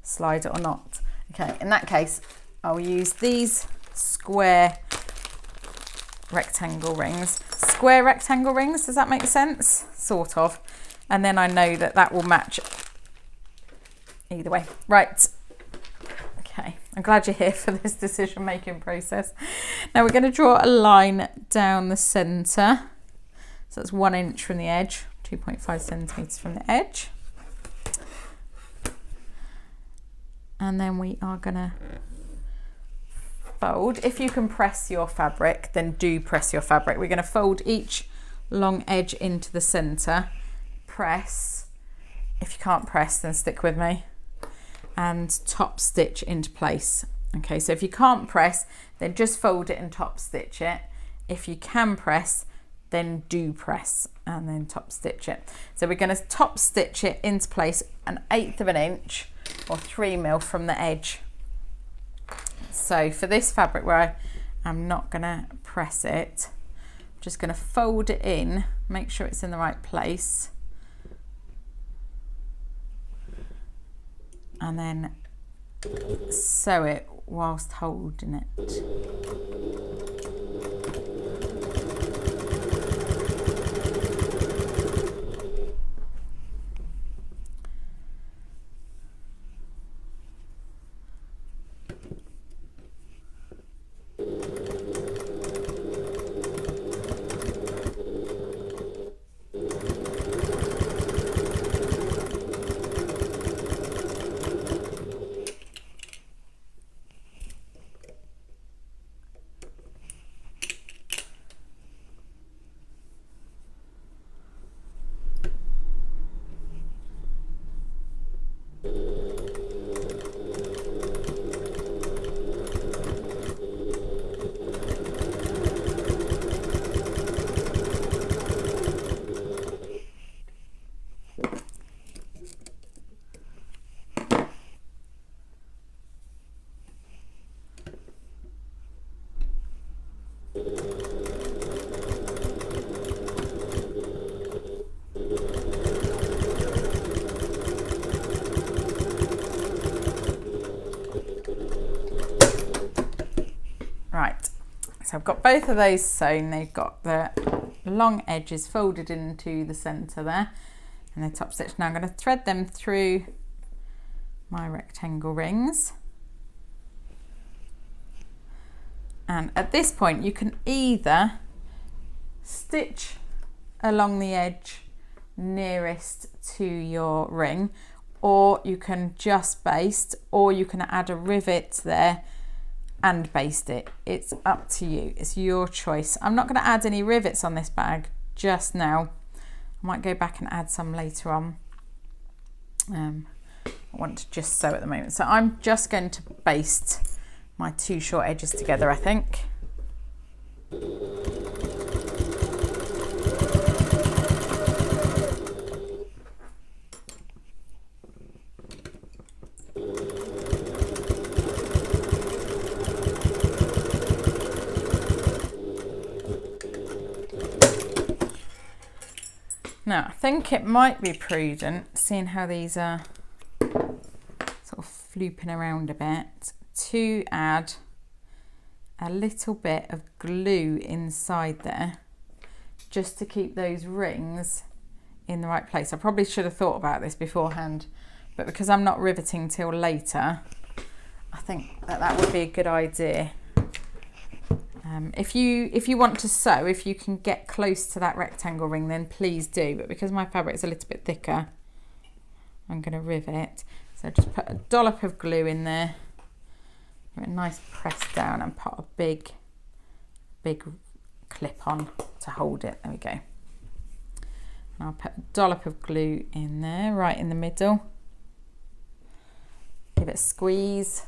slider or not. Okay, in that case I'll use these square rectangle rings. Square rectangle rings, does that make sense? Sort of. And then I know that that will match either way. Right, okay, I'm glad you're here for this decision making process. Now we're going to draw a line down the centre, so that's 1 inch from the edge, 2.5 centimetres from the edge, and then we are going to fold. If you can press your fabric, then do press your fabric. We're going to fold each long edge into the centre, press. If you can't press, then stick with me, and top stitch into place. Okay, so if you can't press, then just fold it and top stitch it. If you can press, then do press and then top stitch it. So we're going to top stitch it into place 1/8 of an inch or 3mm from the edge. So for this fabric where I'm not going to press it, I'm just going to fold it in, make sure it's in the right place, and then sew it whilst holding it. Right, so I've got both of those sewn. They've got the long edges folded into the centre there, and the top stitch. Now I'm going to thread them through my rectangle rings, and at this point you can either stitch along the edge nearest to your ring, or you can just baste, or you can add a rivet there and baste it. It's up to you, it's your choice. I'm not going to add any rivets on this bag just now. I might go back and add some later on. I want to just sew at the moment, so I'm just going to baste my two short edges together, I think. Now, I think it might be prudent, seeing how these are sort of flooping around a bit, to add a little bit of glue inside there, just to keep those rings in the right place. I probably should have thought about this beforehand, but because I'm not riveting till later, I think that would be a good idea. If you want to sew, if you can get close to that rectangle ring, then please do, but because my fabric is a little bit thicker, I'm going to rivet. So just put a dollop of glue in there, give it a nice press down, and put a big clip on to hold it. There we go. And I'll put a dollop of glue in there, right in the middle. Give it a squeeze.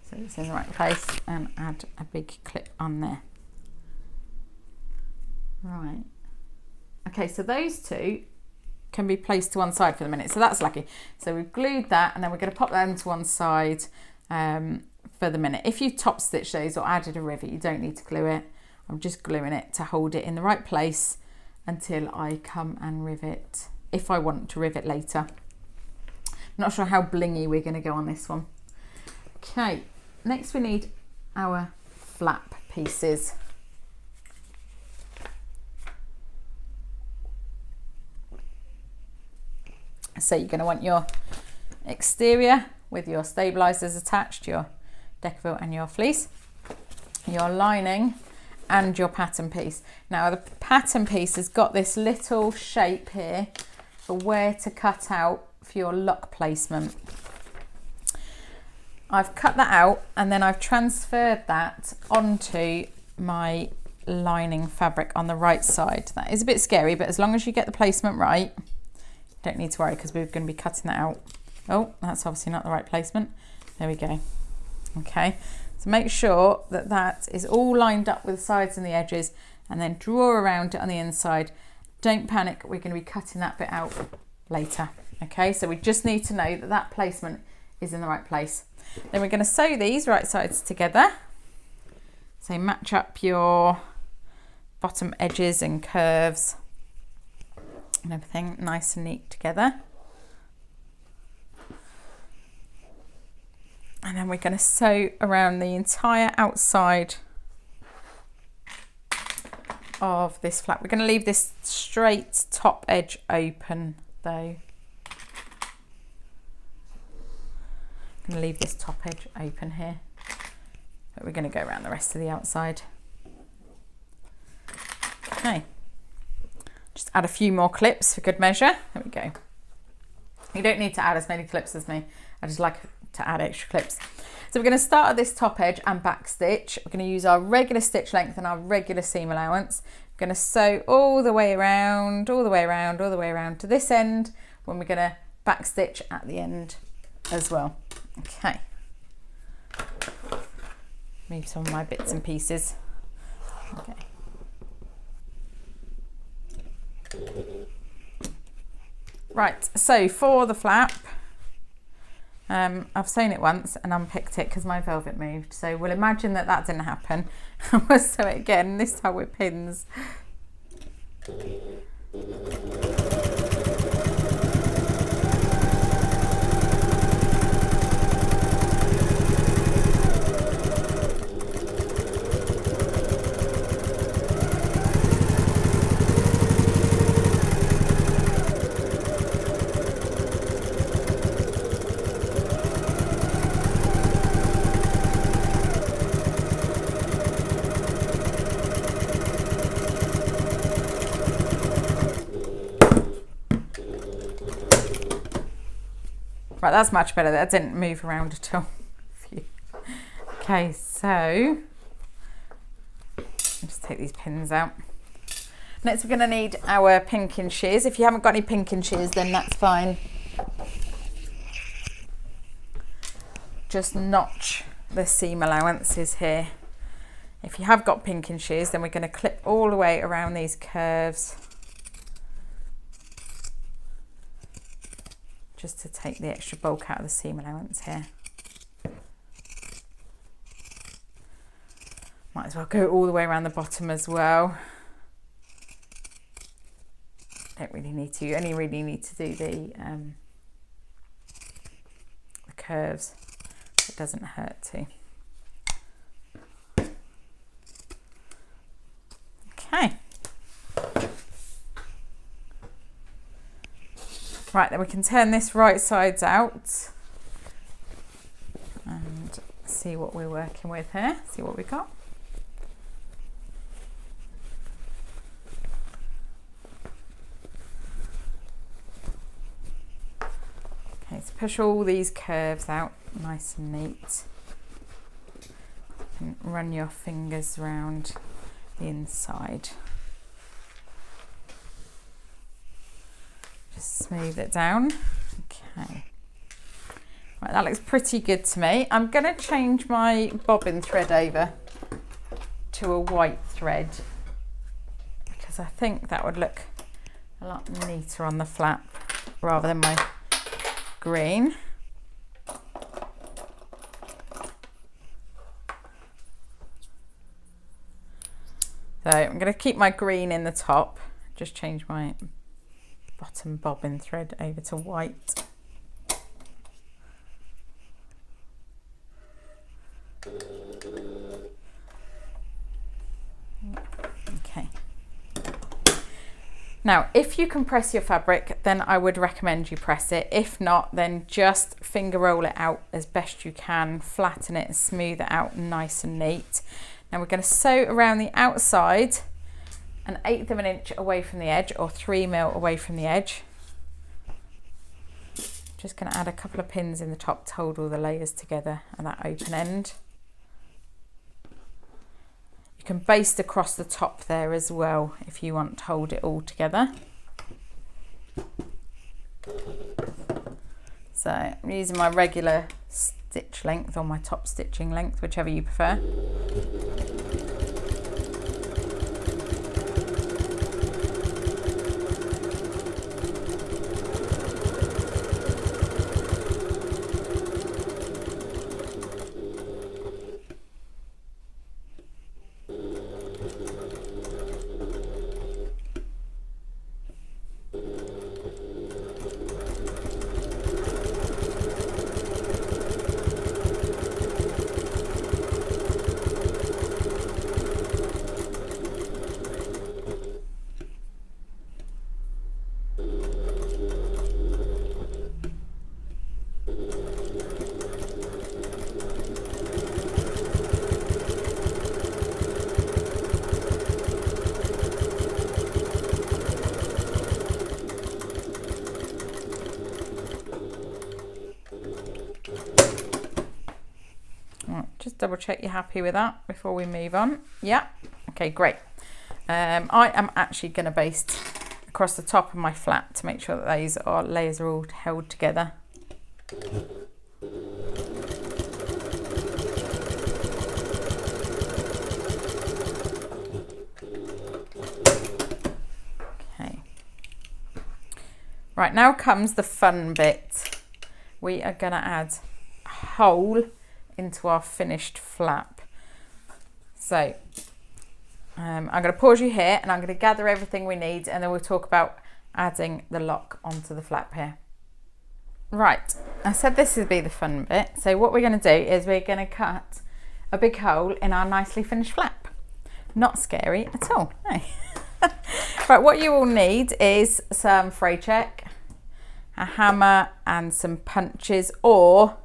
So it's in the right place, and add a big clip on there. Right. Okay, so those two can be placed to one side for the minute, so that's lucky. So we've glued that, and then we're going to pop them to one side for the minute. If you top stitch those or added a rivet, you don't need to glue it. I'm just gluing it to hold it in the right place until I come and rivet, if I want to rivet later. I'm not sure how blingy we're going to go on this one. Okay, next we need our flap pieces. So you're going to want your exterior with your stabilizers attached, your Decaville and your fleece, your lining and your pattern piece. Now the pattern piece has got this little shape here for where to cut out for your lock placement. I've cut that out, and then I've transferred that onto my lining fabric on the right side. That is a bit scary, but as long as you get the placement right, don't need to worry, because we're going to be cutting that out Oh, that's obviously not the right placement. There we go. Okay, so make sure that that is all lined up with the sides and the edges, and then draw around it on the inside. Don't panic, we're going to be cutting that bit out later. Okay, so we just need to know that that placement is in the right place. Then we're going to sew these right sides together. So match up your bottom edges and curves and everything nice and neat together. And then we're going to sew around the entire outside of this flap. We're going to leave this straight top edge open though. I'm going to leave this top edge open here, but we're going to go around the rest of the outside. Okay, just add a few more clips for good measure. There we go. You don't need to add as many clips as me. I just like to add extra clips. So we're going to start at this top edge and back stitch. We're going to use our regular stitch length and our regular seam allowance. We're going to sew all the way around, all the way around, all the way around to this end, when we're going to back stitch at the end as well. Okay. Move some of my bits and pieces. Okay. Right, so for the flap, I've sewn it once and unpicked it because my velvet moved. So we'll imagine that that didn't happen. We'll sew it again, this time with pins. Right, that's much better. That didn't move around at all. Okay, so just take these pins out. Next, we're going to need our pinking shears. If you haven't got any pinking shears, then that's fine. Just notch the seam allowances here. If you have got pinking shears, then we're going to clip all the way around these curves, just to take the extra bulk out of the seam allowance here. Might as well go all the way around the bottom as well. Don't really need to, you only really need to do the curves. It doesn't hurt to. Okay. Right, then we can turn this right sides out and see what we're working with here, see what we got. Okay, so push all these curves out nice and neat. And run your fingers around the inside. Smooth it down. Okay, right, that looks pretty good to me. I'm going to change my bobbin thread over to a white thread because I think that would look a lot neater on the flap rather than my green. So I'm going to keep my green in the top, just change my bottom bobbin thread over to white. Okay. Now, if you can press your fabric, then I would recommend you press it. If not, then just finger roll it out as best you can, flatten it and smooth it out nice and neat. Now we're going to sew around the outside 1/8 of an inch away from the edge, or 3 mil away from the edge. Just going to add a couple of pins in the top to hold all the layers together and that open end. You can baste across the top there as well if you want to hold it all together. So I'm using my regular stitch length or my top stitching length, whichever you prefer. Just double check you're happy with that before we move on. Yeah, okay, great. I am actually going to baste across the top of my flap to make sure that those layers are all held together. Okay. Right, now comes the fun bit. We are going to add a hole into our finished flap. So I'm going to pause you here and I'm going to gather everything we need, and then we'll talk about adding the lock onto the flap here. Right, I said this would be the fun bit. So what we're going to do is we're going to cut a big hole in our nicely finished flap. Not scary at all, no. Right, what you will need is some fray check, a hammer and some punches, or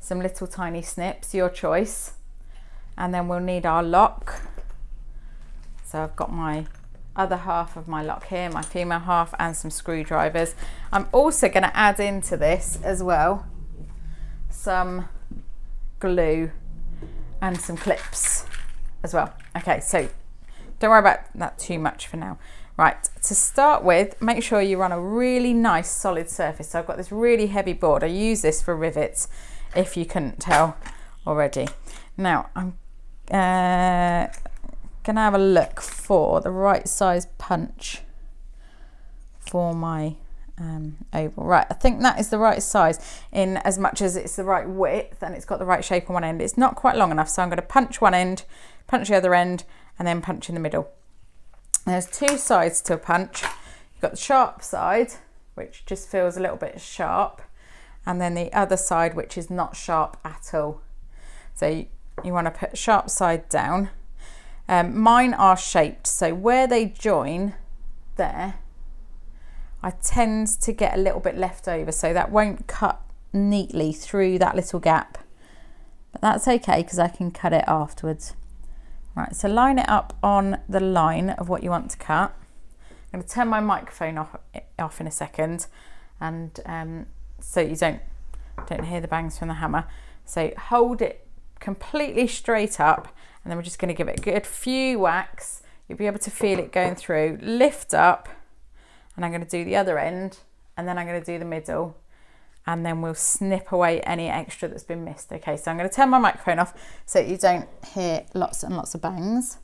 some little tiny snips, your choice. And then we'll need our lock. So I've got my other half of my lock here, my female half, and some screwdrivers. I'm also going to add into this as well some glue and some clips as well. Okay, so don't worry about that too much for now. Right, to start with, make sure you run a really nice solid surface. So I've got this really heavy board. I use this for rivets, if you couldn't tell already. Now I'm gonna have a look for the right size punch for my oval. Right, I think that is the right size, in as much as it's the right width and it's got the right shape on one end. It's not quite long enough, so I'm going to punch one end, punch the other end, and then punch in the middle. And there's two sides to a punch. You've got the sharp side, which just feels a little bit sharp, and then the other side, which is not sharp at all. So you want to put sharp side down. Mine are shaped, so where they join there, I tend to get a little bit left over, so that won't cut neatly through that little gap. But that's okay, because I can cut it afterwards. Right, so line it up on the line of what you want to cut. I'm going to turn my microphone off in a second, and so you don't hear the bangs from the hammer. So hold it completely straight up, and then we're just going to give it a good few whacks. You'll be able to feel it going through. Lift up, and I'm going to do the other end, and then I'm going to do the middle, and then we'll snip away any extra that's been missed. Okay, so I'm going to turn my microphone off so you don't hear lots and lots of bangs.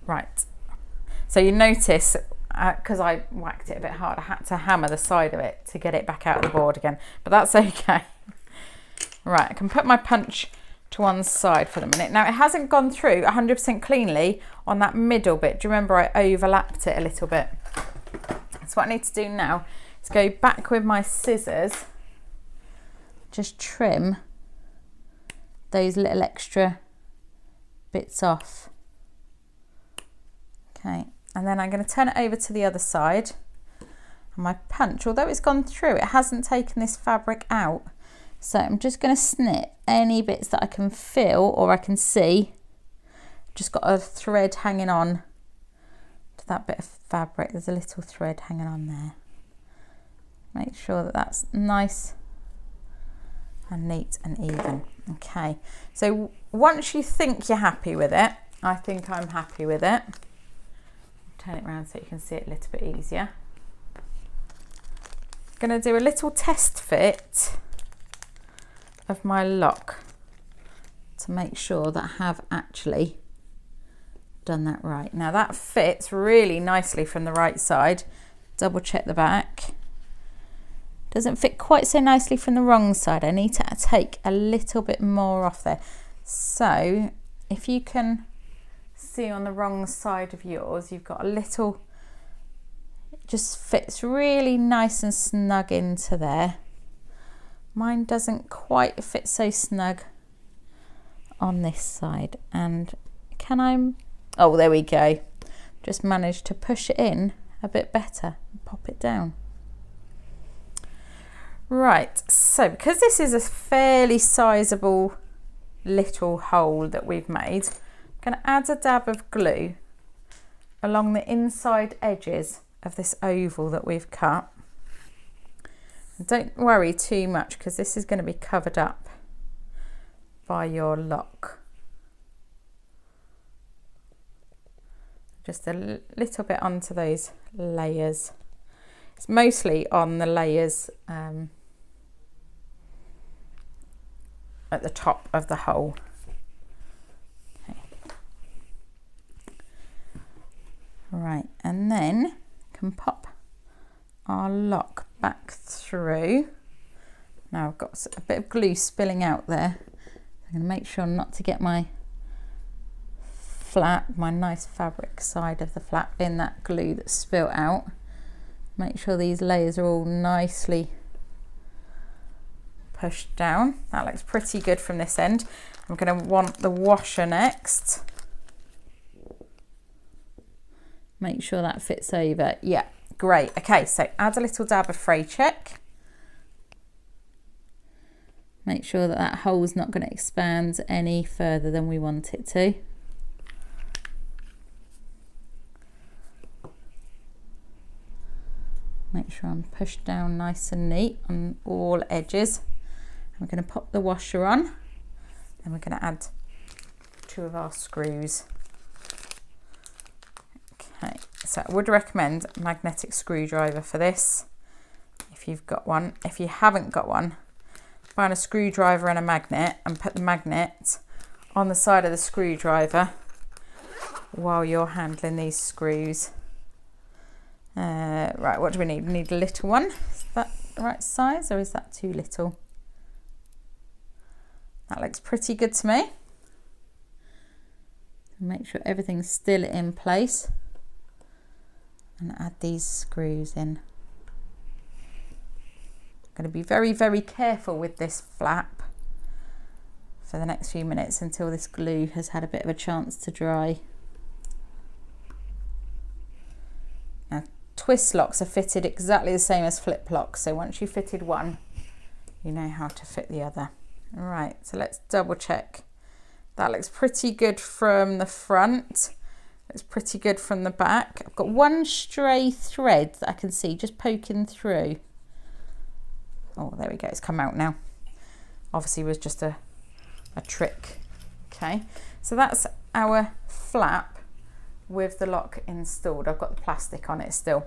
Right, so you notice, because I whacked it a bit hard, I had to hammer the side of it to get it back out of the board again, but that's okay. Right, I can put my punch to one side for the minute. Now it hasn't gone through 100% cleanly on that middle bit. Do you remember I overlapped it a little bit? So what I need to do now is go back with my scissors just trim those little extra bits off. Okay, and then I'm going to turn it over to the other side. And my punch, although it's gone through, it hasn't taken this fabric out. So I'm just going to snip any bits that I can feel or I can see. Just got a thread hanging on to that bit of fabric. There's a little thread hanging on there. Make sure that that's nice and neat and even. Okay, so once you think you're happy with it, I think I'm happy with it. Turn it around so you can see it a little bit easier. I'm going to do a little test fit of my lock to make sure that I have actually done that right. Now that fits really nicely from the right side. Double check the back. Doesn't fit quite so nicely from the wrong side. I need to take a little bit more off there. So if you can see on the wrong side of yours, you've got a little, it just fits really nice and snug into there. Mine doesn't quite fit so snug on this side. And can I, oh, there we go. Just managed to push it in a bit better and pop it down. Right, so because this is a fairly sizable little hole that we've made, I'm going to add a dab of glue along the inside edges of this oval that we've cut. And don't worry too much because this is going to be covered up by your lock. Just a little bit onto those layers. It's mostly on the layers at the top of the hole. Okay. Right, and then can pop our lock back through. Now I've got a bit of glue spilling out there. I'm going to make sure not to get my flap, my nice fabric side of the flap in that glue that's spilt out. Make sure these layers are all nicely pushed down. That looks pretty good from this end. I'm going to want the washer next. Make sure that fits over. Yeah, great. Okay, so add a little dab of fray check. Make sure that that hole's not going to expand any further than we want it to. Make sure I'm pushed down nice and neat on all edges. We're going to pop the washer on and we're going to add 2 of our screws. Okay, so I would recommend a magnetic screwdriver for this if you've got one. If you haven't got one, find a screwdriver and a magnet and put the magnet on the side of the screwdriver while you're handling these screws. Right, what do we need? We need a little one. Is that the right size or is that too little? That looks pretty good to me. Make sure everything's still in place and add these screws in. I'm going to be very, very careful with this flap for the next few minutes until this glue has had a bit of a chance to dry. Now, twist locks are fitted exactly the same as flip locks, so once you've fitted one, you know how to fit the other. Right, so let's double check. That looks pretty good from the front. Looks pretty good from the back. I've got one stray thread that I can see just poking through. Oh, there we go, it's come out now. Obviously it was just a trick. Okay, so that's our flap with the lock installed. I've got the plastic on it still.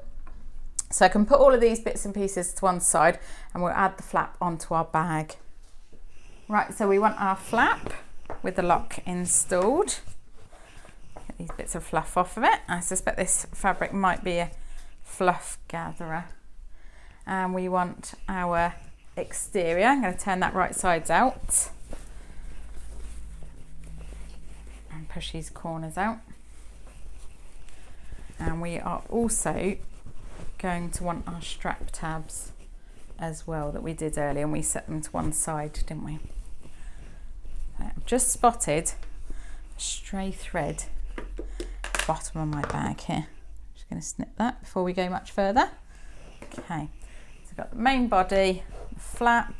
So I can put all of these bits and pieces to one side and we'll add the flap onto our bag. Right, so we want our flap with the lock installed. Get these bits of fluff off of it. I suspect this fabric might be a fluff gatherer. And we want our exterior. I'm going to turn that right sides out and push these corners out. And we are also going to want our strap tabs as well that we did earlier, and we set them to one side, didn't we? I've just spotted a stray thread at the bottom of my bag here. I'm just going to snip that before we go much further. Okay, so I've got the main body, the flap.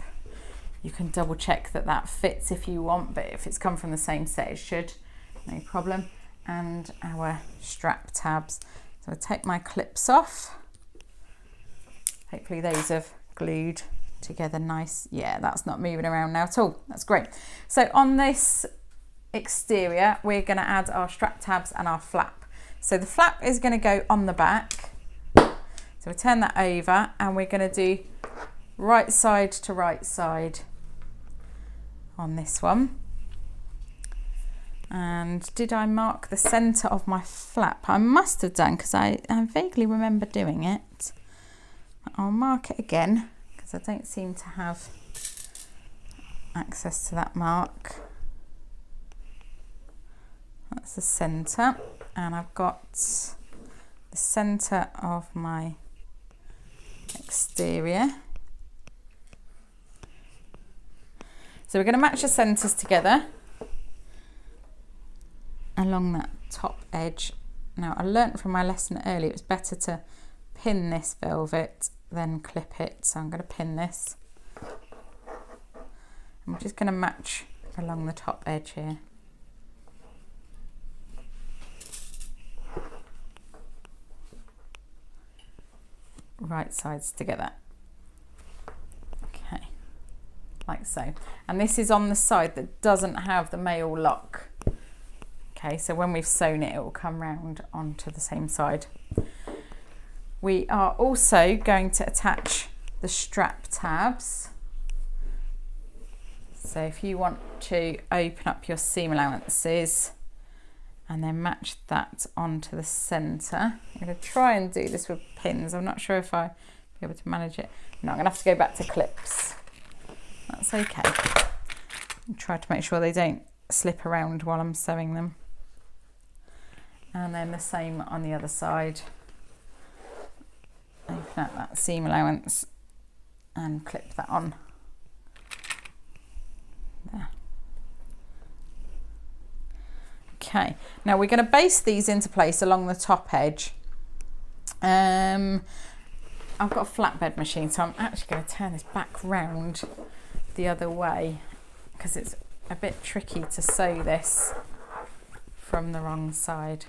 You can double check that that fits if you want, but if it's come from the same set, it should, no problem. And our strap tabs. So I'll take my clips off. Hopefully those have glued together nice. Yeah, that's not moving around now at all. That's great. So on this exterior, we're going to add our strap tabs and our flap. So the flap is going to go on the back. So we'll turn that over and we're going to do right side to right side on this one. And did I mark the centre of my flap? I must have done, because I vaguely remember doing it. I'll mark it again because I don't seem to have access to that mark. That's the centre, and I've got the centre of my exterior. So we're going to match the centres together along that top edge. Now, I learnt from my lesson earlier it was better to pin this velvet than clip it, so I'm going to pin this. I'm just going to match along the top edge here. Right sides together. Okay, like so. And this is on the side that doesn't have the male lock. Okay, so when we've sewn it, it will come round onto the same side. We are also going to attach the strap tabs. So if you want to open up your seam allowances and then match that onto the centre. I'm going to try and do this with pins. I'm not sure if I'll be able to manage it. No, I'm going to have to go back to clips. That's okay. And try to make sure they don't slip around while I'm sewing them. And then the same on the other side. Open up that seam allowance and clip that on. There. Okay, now we're going to baste these into place along the top edge. I've got a flatbed machine, so I'm actually going to turn this back round the other way because it's a bit tricky to sew this from the wrong side.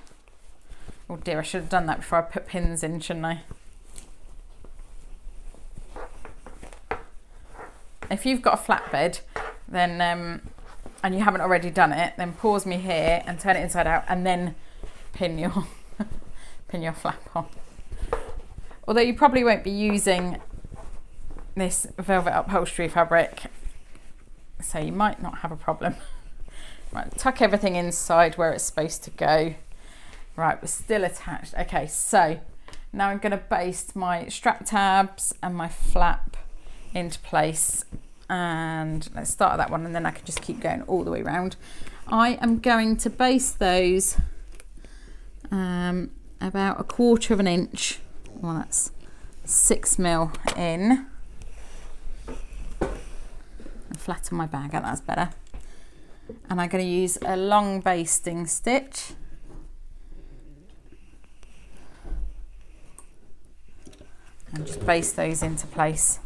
Oh dear, I should have done that before I put pins in, shouldn't I? If you've got a flatbed, then and you haven't already done it, then pause me here and turn it inside out and then pin your pin your flap on. Although you probably won't be using this velvet upholstery fabric, so you might not have a problem. Right, tuck everything inside where it's supposed to go. Right, we're still attached. Okay, so now I'm going to baste my strap tabs and my flap into place, and let's start at that one and then I can just keep going all the way around. I am going to baste those about 1/4 inch. Well, that's 6mm in. And flatten my bag out, that's better. And I'm going to use a long basting stitch. And just baste those into place.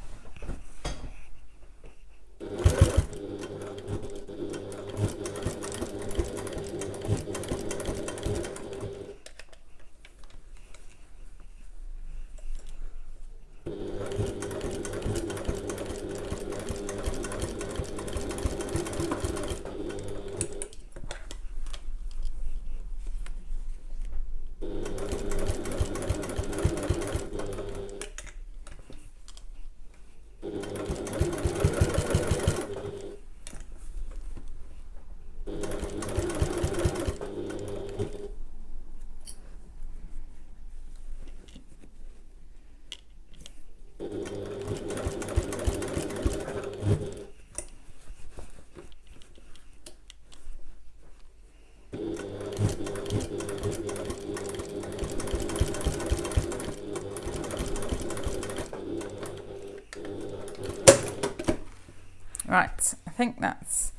Right, I think that's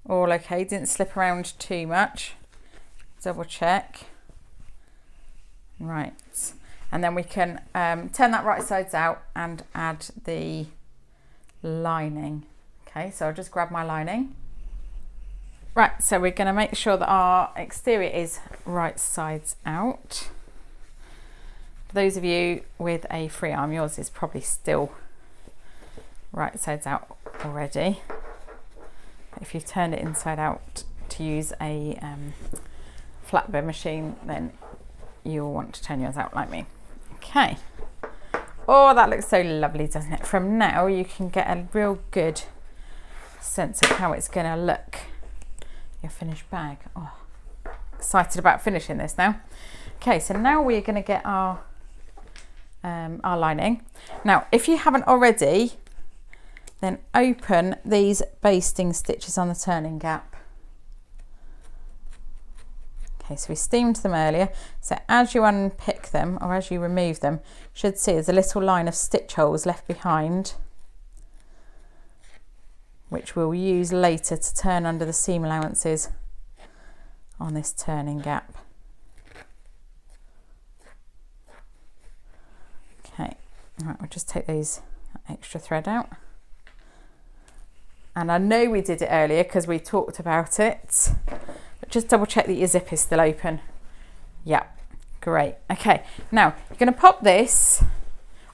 all okay. Didn't slip around too much. Double check. Right, and then we can turn that right sides out and add the lining. Okay, so I'll just grab my lining. Right, so we're going to make sure that our exterior is right sides out. For those of you with a free arm, yours is probably still right sides out already. If you've turned it inside out to use a flatbed machine, then you'll want to turn yours out like me. Okay. Oh, that looks so lovely, doesn't it? From now you can get a real good sense of how it's going to look, your finished bag. Oh, excited about finishing this now. Okay, so now we're going to get our lining. Now, if you haven't already, then open these basting stitches on the turning gap. Okay, so we steamed them earlier. So as you unpick them, or as you remove them, you should see there's a little line of stitch holes left behind, which we'll use later to turn under the seam allowances on this turning gap. Okay, all right, we'll just take these extra thread out. And I know we did it earlier because we talked about it, but just double check that your zip is still open. Yeah, great. Okay, now you're going to pop this,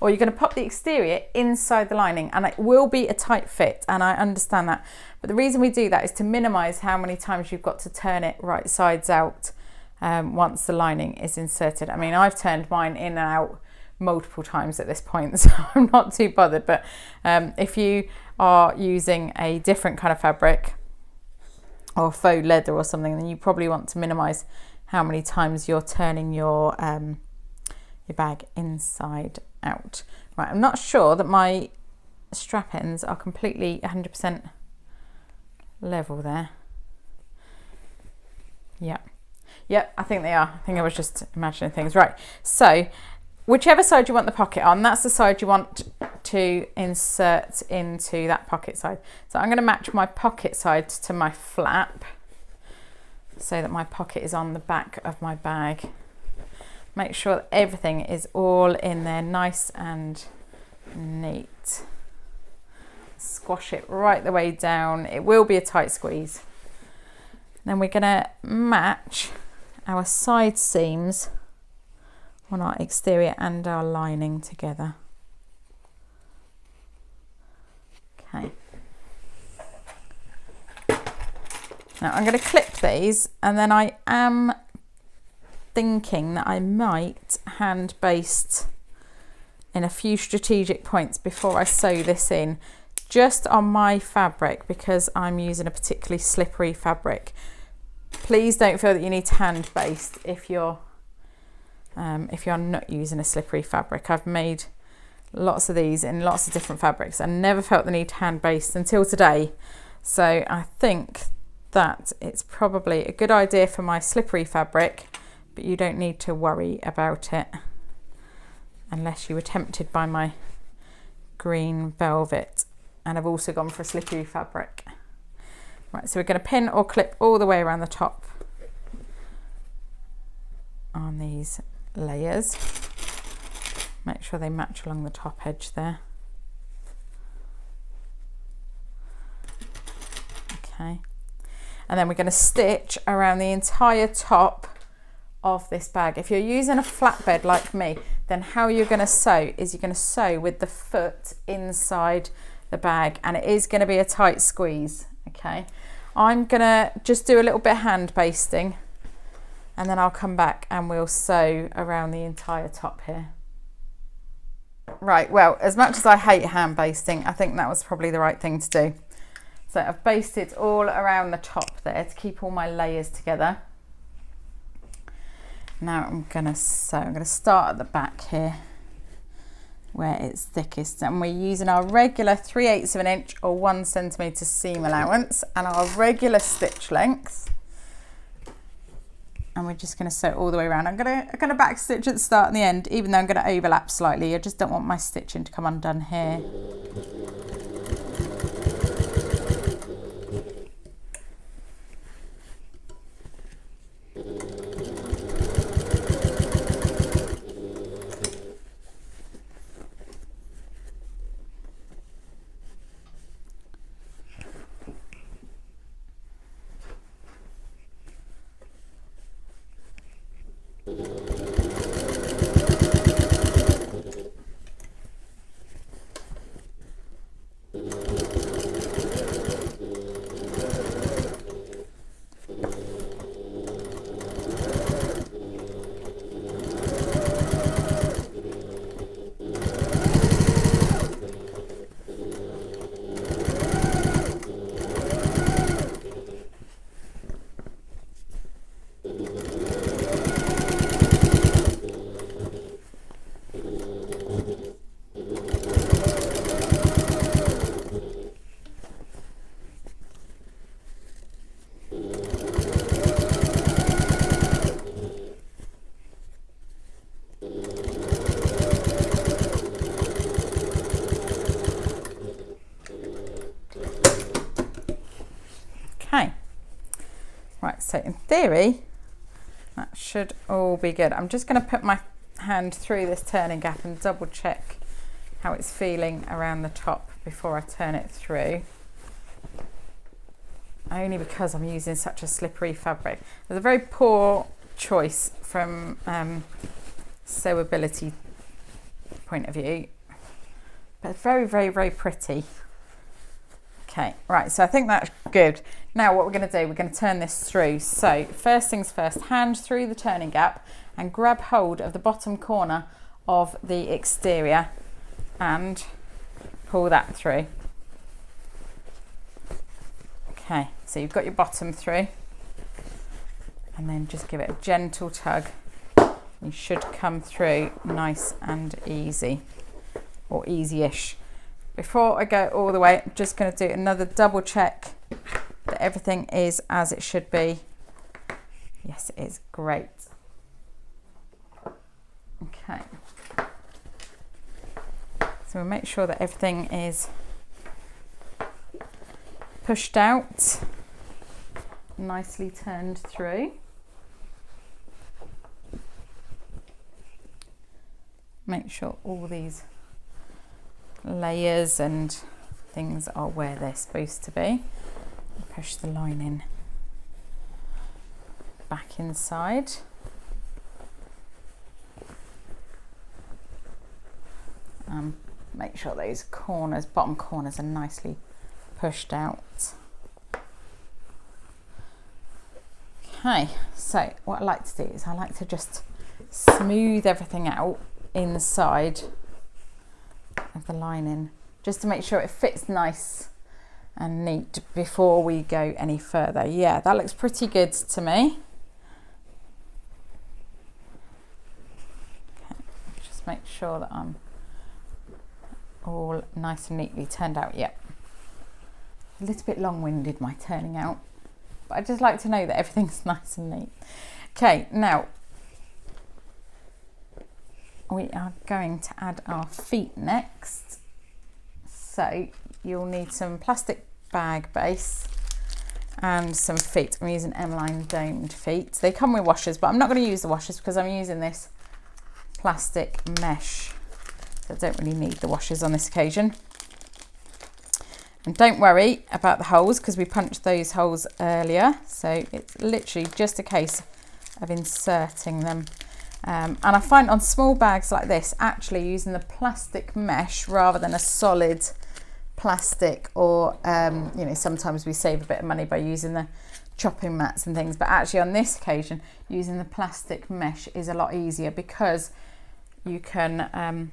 or you're going to pop the exterior inside the lining, and it will be a tight fit, and I understand that. But the reason we do that is to minimize how many times you've got to turn it right sides out once the lining is inserted. I mean, I've turned mine in and out multiple times at this point, so I'm not too bothered. But if you are using a different kind of fabric or faux leather or something, then you probably want to minimize how many times you're turning your bag inside out. Right, I'm not sure that my strap ends are completely 100% level there. Yeah, I think they are. I think I was just imagining things. Right, so whichever side you want the pocket on, that's the side you want to insert into that pocket side. So I'm going to match my pocket side to my flap so that my pocket is on the back of my bag. Make sure that everything is all in there nice and neat. Squash it right the way down. It will be a tight squeeze. Then we're going to match our side seams on our exterior and our lining together. Okay. Now I'm going to clip these, and then I am thinking that I might hand baste in a few strategic points before I sew this in, just on my fabric, because I'm using a particularly slippery fabric. Please don't feel that you need to hand baste if you're not using a slippery fabric. I've made lots of these in lots of different fabrics and never felt the need to hand baste until today. So I think that it's probably a good idea for my slippery fabric, but you don't need to worry about it unless you were tempted by my green velvet and have also gone for a slippery fabric. Right, so we're going to pin or clip all the way around the top on these layers. Make sure they match along the top edge there. Okay, and then we're going to stitch around the entire top of this bag. If you're using a flatbed like me, then how you're going to sew is you're going to sew with the foot inside the bag, and it is going to be a tight squeeze. Okay, I'm going to just do a little bit of hand basting, and then I'll come back and we'll sew around the entire top here. Right, well, as much as I hate hand basting, I think that was probably the right thing to do. So I've basted all around the top there to keep all my layers together. Now I'm going to sew. I'm going to start at the back here where it's thickest, and we're using our regular 3/8 of an inch or 1 centimetre seam allowance and our regular stitch length. And we're just going to sew all the way around. I'm going to back stitch at the start and the end, even though I'm going to overlap slightly. I just don't want my stitching to come undone here. Right, so in theory, that should all be good. I'm just going to put my hand through this turning gap and double check how it's feeling around the top before I turn it through. Only because I'm using such a slippery fabric. There's a very poor choice from sewability point of view, but very, very, very pretty. Okay, right, so I think that's good. Now what we're going to do, we're going to turn this through. So first things first, hand through the turning gap and grab hold of the bottom corner of the exterior and pull that through. Okay, so you've got your bottom through, and then just give it a gentle tug. You should come through nice and easy, or easy-ish. Before I go all the way, I'm just going to do another double check that everything is as it should be. Yes, it is. Great. Okay. So we'll make sure that everything is pushed out, nicely turned through. Make sure all these layers and things are where they're supposed to be. Push the lining back inside. Make sure those corners, bottom corners, are nicely pushed out. Okay, so what I like to do is I like to just smooth everything out inside of the lining, just to make sure it fits nice and neat before we go any further. Yeah, that looks pretty good to me. Okay, just make sure that I'm all nice and neatly turned out. Yep. A little bit long-winded, my turning out, but I just like to know that everything's nice and neat. Okay, now we are going to add our feet next. So you'll need some plastic bag base and some feet. I'm using M-line domed feet. They come with washers, but I'm not going to use the washers because I'm using this plastic mesh. So I don't really need the washers on this occasion. And don't worry about the holes because we punched those holes earlier. So it's literally just a case of inserting them. And I find on small bags like this, actually using the plastic mesh rather than a solid plastic, or you know, sometimes we save a bit of money by using the chopping mats and things, but actually on this occasion using the plastic mesh is a lot easier because you can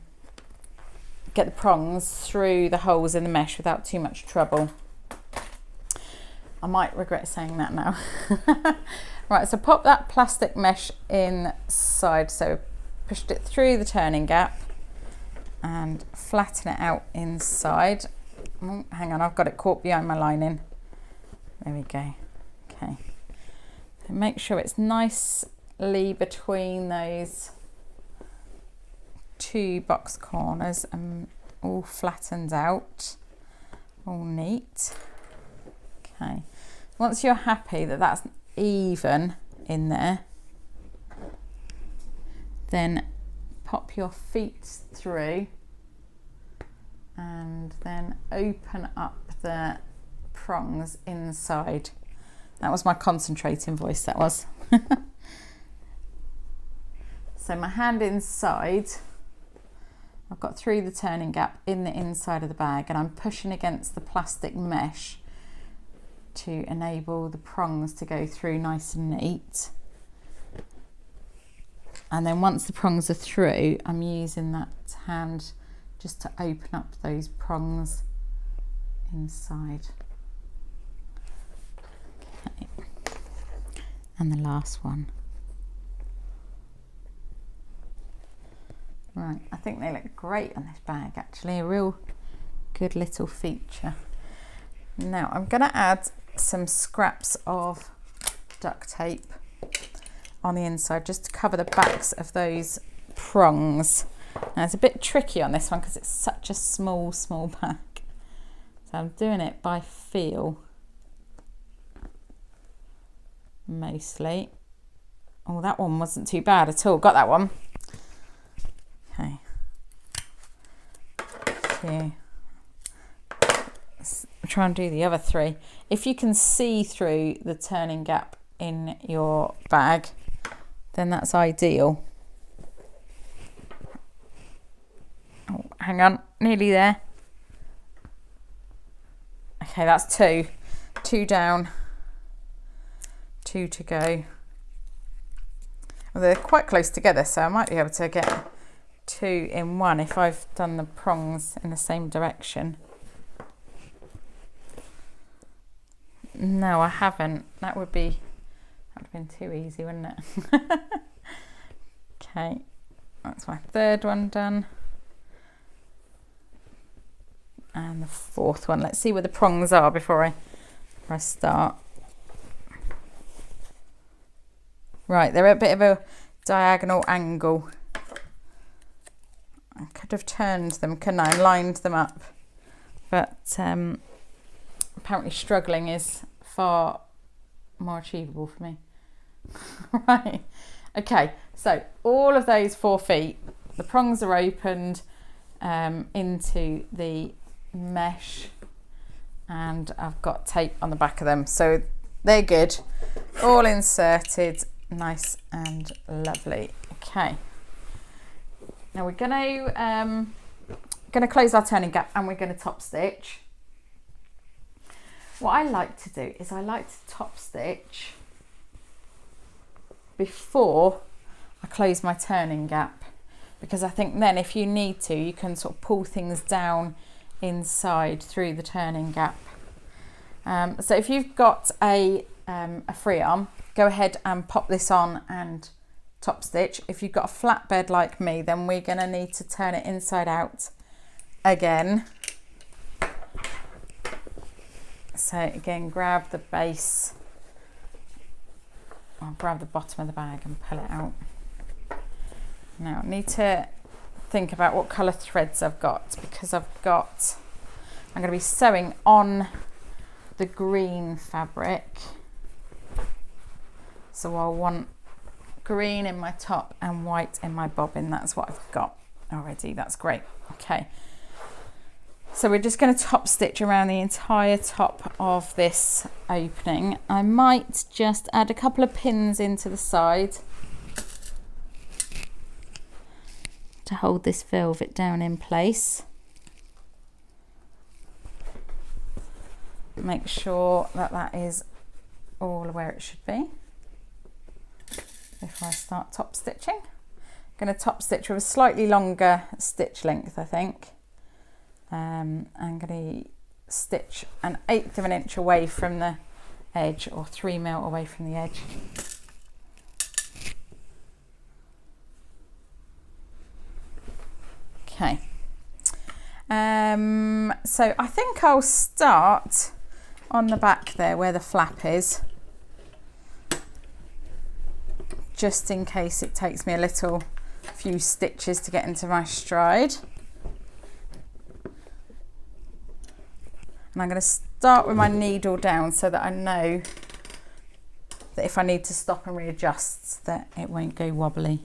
get the prongs through the holes in the mesh without too much trouble. I might regret saying that now. Right, so pop that plastic mesh inside. So pushed it through the turning gap and flatten it out inside. Oh, hang on, I've got it caught behind my lining. There we go. Okay. So make sure it's nicely between those two box corners and all flattened out, all neat. Okay. Once you're happy that that's even in there, then pop your feet through and then open up the prongs inside. That was my concentrating voice, that was. So my hand inside, I've got through the turning gap in the inside of the bag, and I'm pushing against the plastic mesh to enable the prongs to go through nice and neat. And then once the prongs are through, I'm using that hand just to open up those prongs inside. Okay. And the last one. Right, I think they look great on this bag actually, a real good little feature. Now I'm going to add some scraps of duct tape on the inside just to cover the backs of those prongs. Now it's a bit tricky on this one because it's such a small bag, so I'm doing it by feel. mostly. Oh, that one wasn't too bad at all. Got that one. Okay. Two. Let's try and do the other three. If you can see through the turning gap in your bag, then that's ideal. Oh, hang on, nearly there. Okay, that's two. Two down, two to go. Well, they're quite close together, so I might be able to get two in one if I've done the prongs in the same direction. No, I haven't. That would have been too easy, wouldn't it? Okay, that's my third one done. And the fourth one. Let's see where the prongs are before I start. Right, they're at a bit of a diagonal angle. I could have turned them, couldn't I, and lined them up. But apparently struggling is far more achievable for me. Right, okay, so all of those 4 feet, the prongs are opened into the mesh, and I've got tape on the back of them, so they're good, all inserted, nice and lovely. Okay, now we're gonna close our turning gap and we're going to top stitch. What I like to do is I like to top stitch before I close my turning gap, because I think then if you need to, you can sort of pull things down inside through the turning gap. So if you've got a free arm, go ahead and pop this on and top stitch. If you've got a flatbed like me, then we're going to need to turn it inside out again. So again, grab the base, I'll grab the bottom of the bag and pull it out. Now I need to think about what colour threads I've got, because I'm going to be sewing on the green fabric, so I'll want green in my top and white in my bobbin. That's what I've got already. That's great. Okay, so we're just going to top stitch around the entire top of this opening. I might just add a couple of pins into the side to hold this velvet down in place. Make sure that that is all where it should be before I start top stitching. I'm going to top stitch with a slightly longer stitch length, I think. I'm going to stitch 1/8 of an inch away from the edge, or 3mm away from the edge. Okay, so I think I'll start on the back there where the flap is, just in case it takes me a few stitches to get into my stride. And I'm going to start with my needle down so that I know that if I need to stop and readjust, that it won't go wobbly.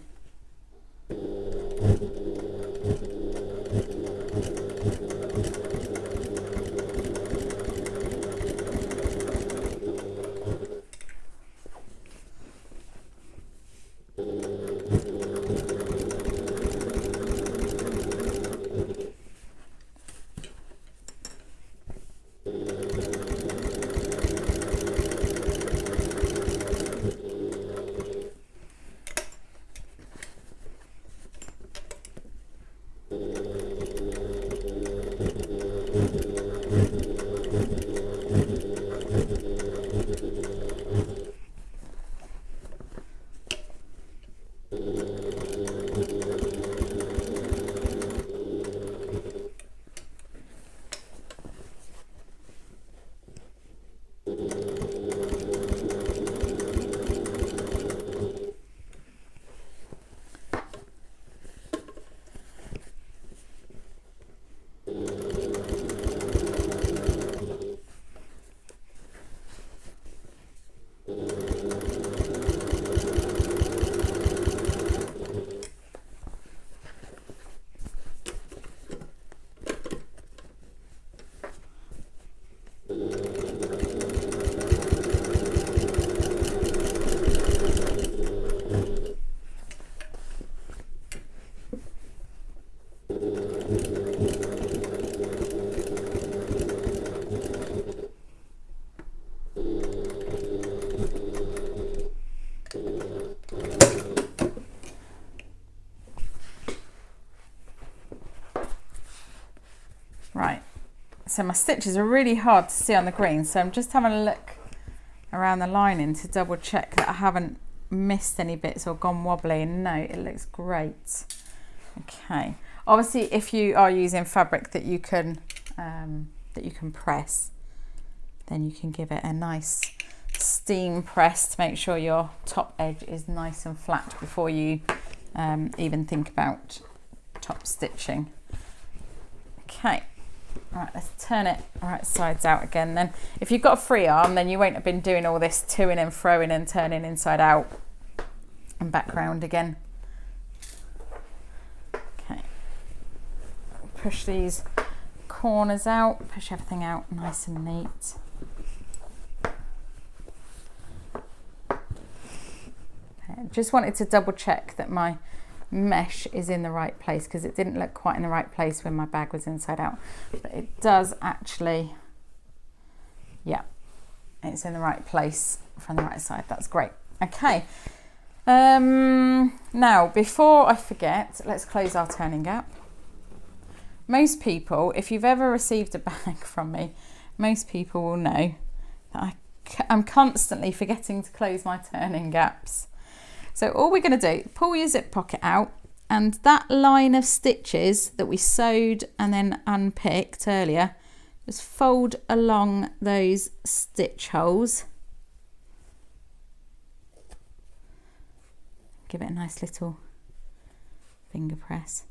So my stitches are really hard to see on the green, so I'm just having a look around the lining to double check that I haven't missed any bits or gone wobbly, and no, it looks great. Okay, obviously if you are using fabric that you can press, then you can give it a nice steam press to make sure your top edge is nice and flat before you even think about top stitching. Okay. Right, let's turn it right sides out again then. If you've got a free arm, then you won't have been doing all this to-ing and fro-ing and turning inside out and back round again. Okay. Push these corners out, push everything out nice and neat. Okay, just wanted to double check that my mesh is in the right place, because it didn't look quite in the right place when my bag was inside out, but it does actually, yeah, it's in the right place from the right side. That's great. Okay, now before I forget, let's close our turning gap. Most people, if you've ever received a bag from me, most people will know that I'm constantly forgetting to close my turning gaps. So all we're going to do, pull your zip pocket out, and that line of stitches that we sewed and then unpicked earlier, just fold along those stitch holes. Give it a nice little finger press.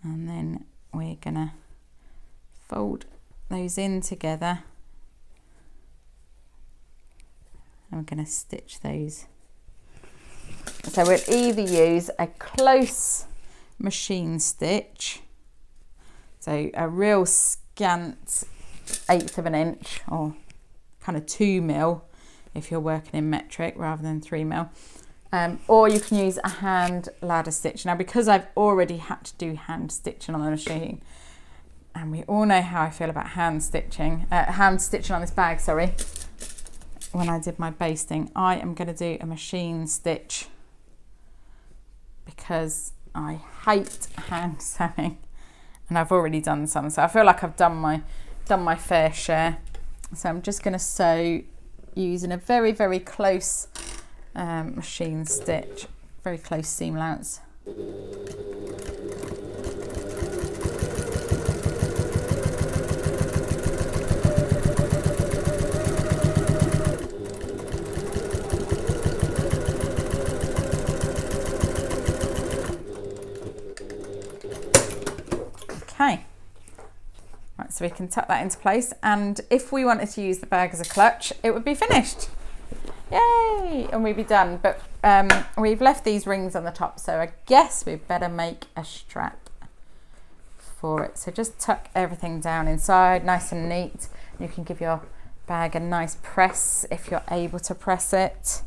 And then we're going to fold those in together, and we're going to stitch those. So we'll either use a close machine stitch, so a real scant 1/8 of an inch, or kind of 2 mil if you're working in metric rather than 3 mil, or you can use a hand ladder stitch. Now, because I've already had to do hand stitching on the machine, and we all know how I feel about hand stitching on this bag, sorry, when I did my basting, I am going to do a machine stitch because I hate hand sewing, and I've already done some, so I feel like I've done my fair share. So I'm just going to sew using a very, very close machine stitch, very close seam allowance. Okay, right, so we can tuck that into place, and if we wanted to use the bag as a clutch, it would be finished. Yay! And we'd be done, but we've left these rings on the top, so I guess we'd better make a strap for it. So just tuck everything down inside, nice and neat. You can give your bag a nice press if you're able to press it.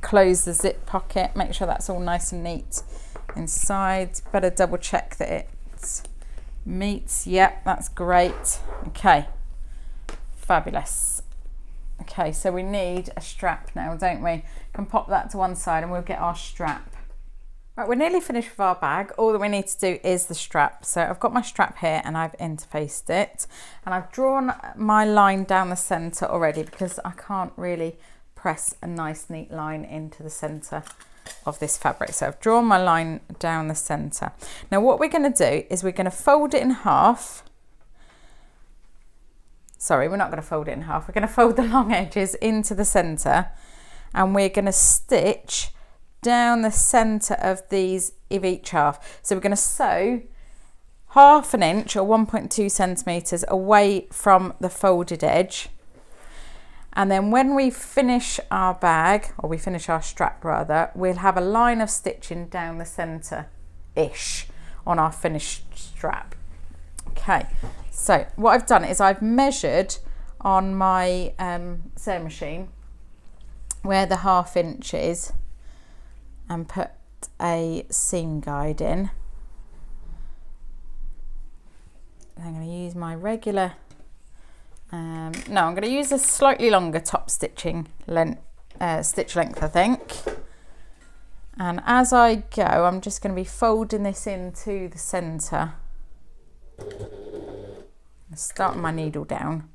Close the zip pocket, make sure that's all nice and neat inside. Better double check that it meets. Yep, that's great. Okay, fabulous. Okay, so we need a strap now, don't we? Can pop that to one side and we'll get our strap. Right, we're nearly finished with our bag. All that we need to do is the strap. So I've got my strap here and I've interfaced it, and I've drawn my line down the center already because I can't really press a nice neat line into the center of this fabric. So I've drawn my line down the center. Now what we're going to do is we're going to fold it in half. Sorry, we're not going to fold it in half. We're going to fold the long edges into the center, and we're going to stitch down the center of each half. So we're going to sew 1/2 inch or 1.2 centimeters away from the folded edge. And then when we finish our bag, or we finish our strap rather, we'll have a line of stitching down the center-ish on our finished strap. Okay, so what I've done is I've measured on my sewing machine where the 1/2 inch is and put a seam guide in. I'm going to use my regular no, I'm going to use a slightly longer top stitching length, stitch length, I think. And as I go, I'm just going to be folding this into the centre. Start my needle down.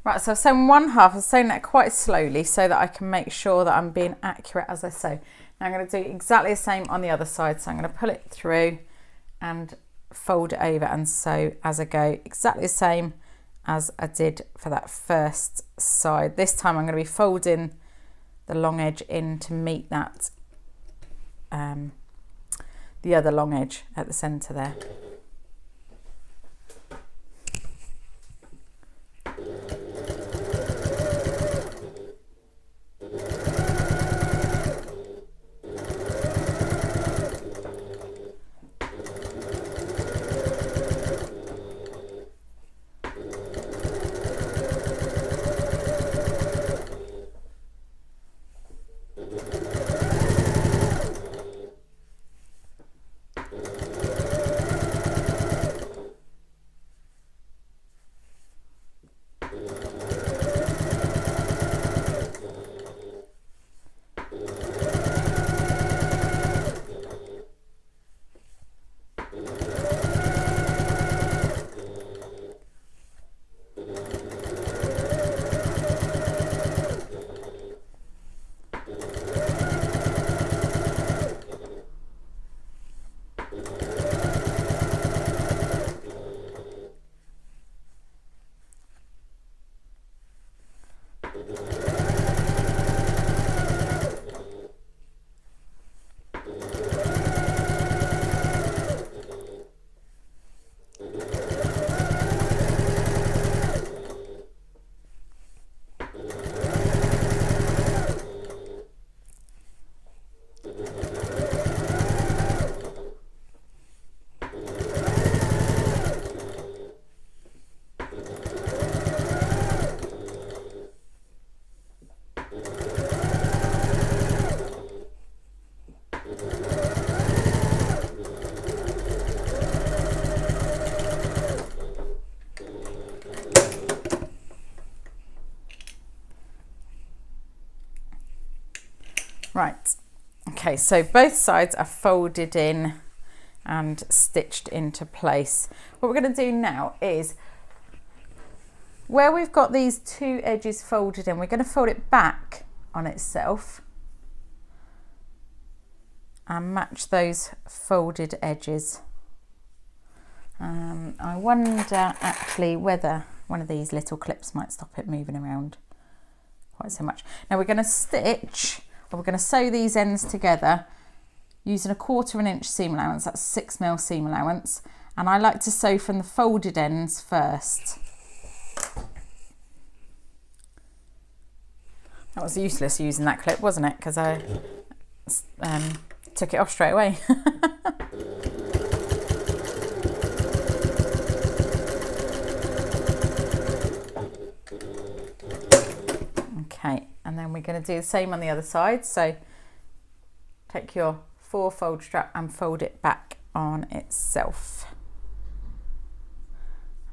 Right, so I've sewn one half. I've sewn that quite slowly so that I can make sure that I'm being accurate as I sew. Now I'm going to do exactly the same on the other side. So I'm going to pull it through and fold it over and sew as I go, exactly the same as I did for that first side. This time I'm going to be folding the long edge in to meet that the other long edge at the centre there. Right, okay, so both sides are folded in and stitched into place. What we're going to do now is, where we've got these two edges folded in, we're going to fold it back on itself and match those folded edges. I wonder actually whether one of these little clips might stop it moving around quite so much. Now we're going to stitch, or we're going to sew these ends together using a 1/4 inch seam allowance, that's 6mm seam allowance, and I like to sew from the folded ends first. That was useless using that clip, wasn't it? Because I took it off straight away. Okay, and then we're going to do the same on the other side. So take your 4-fold strap and fold it back on itself.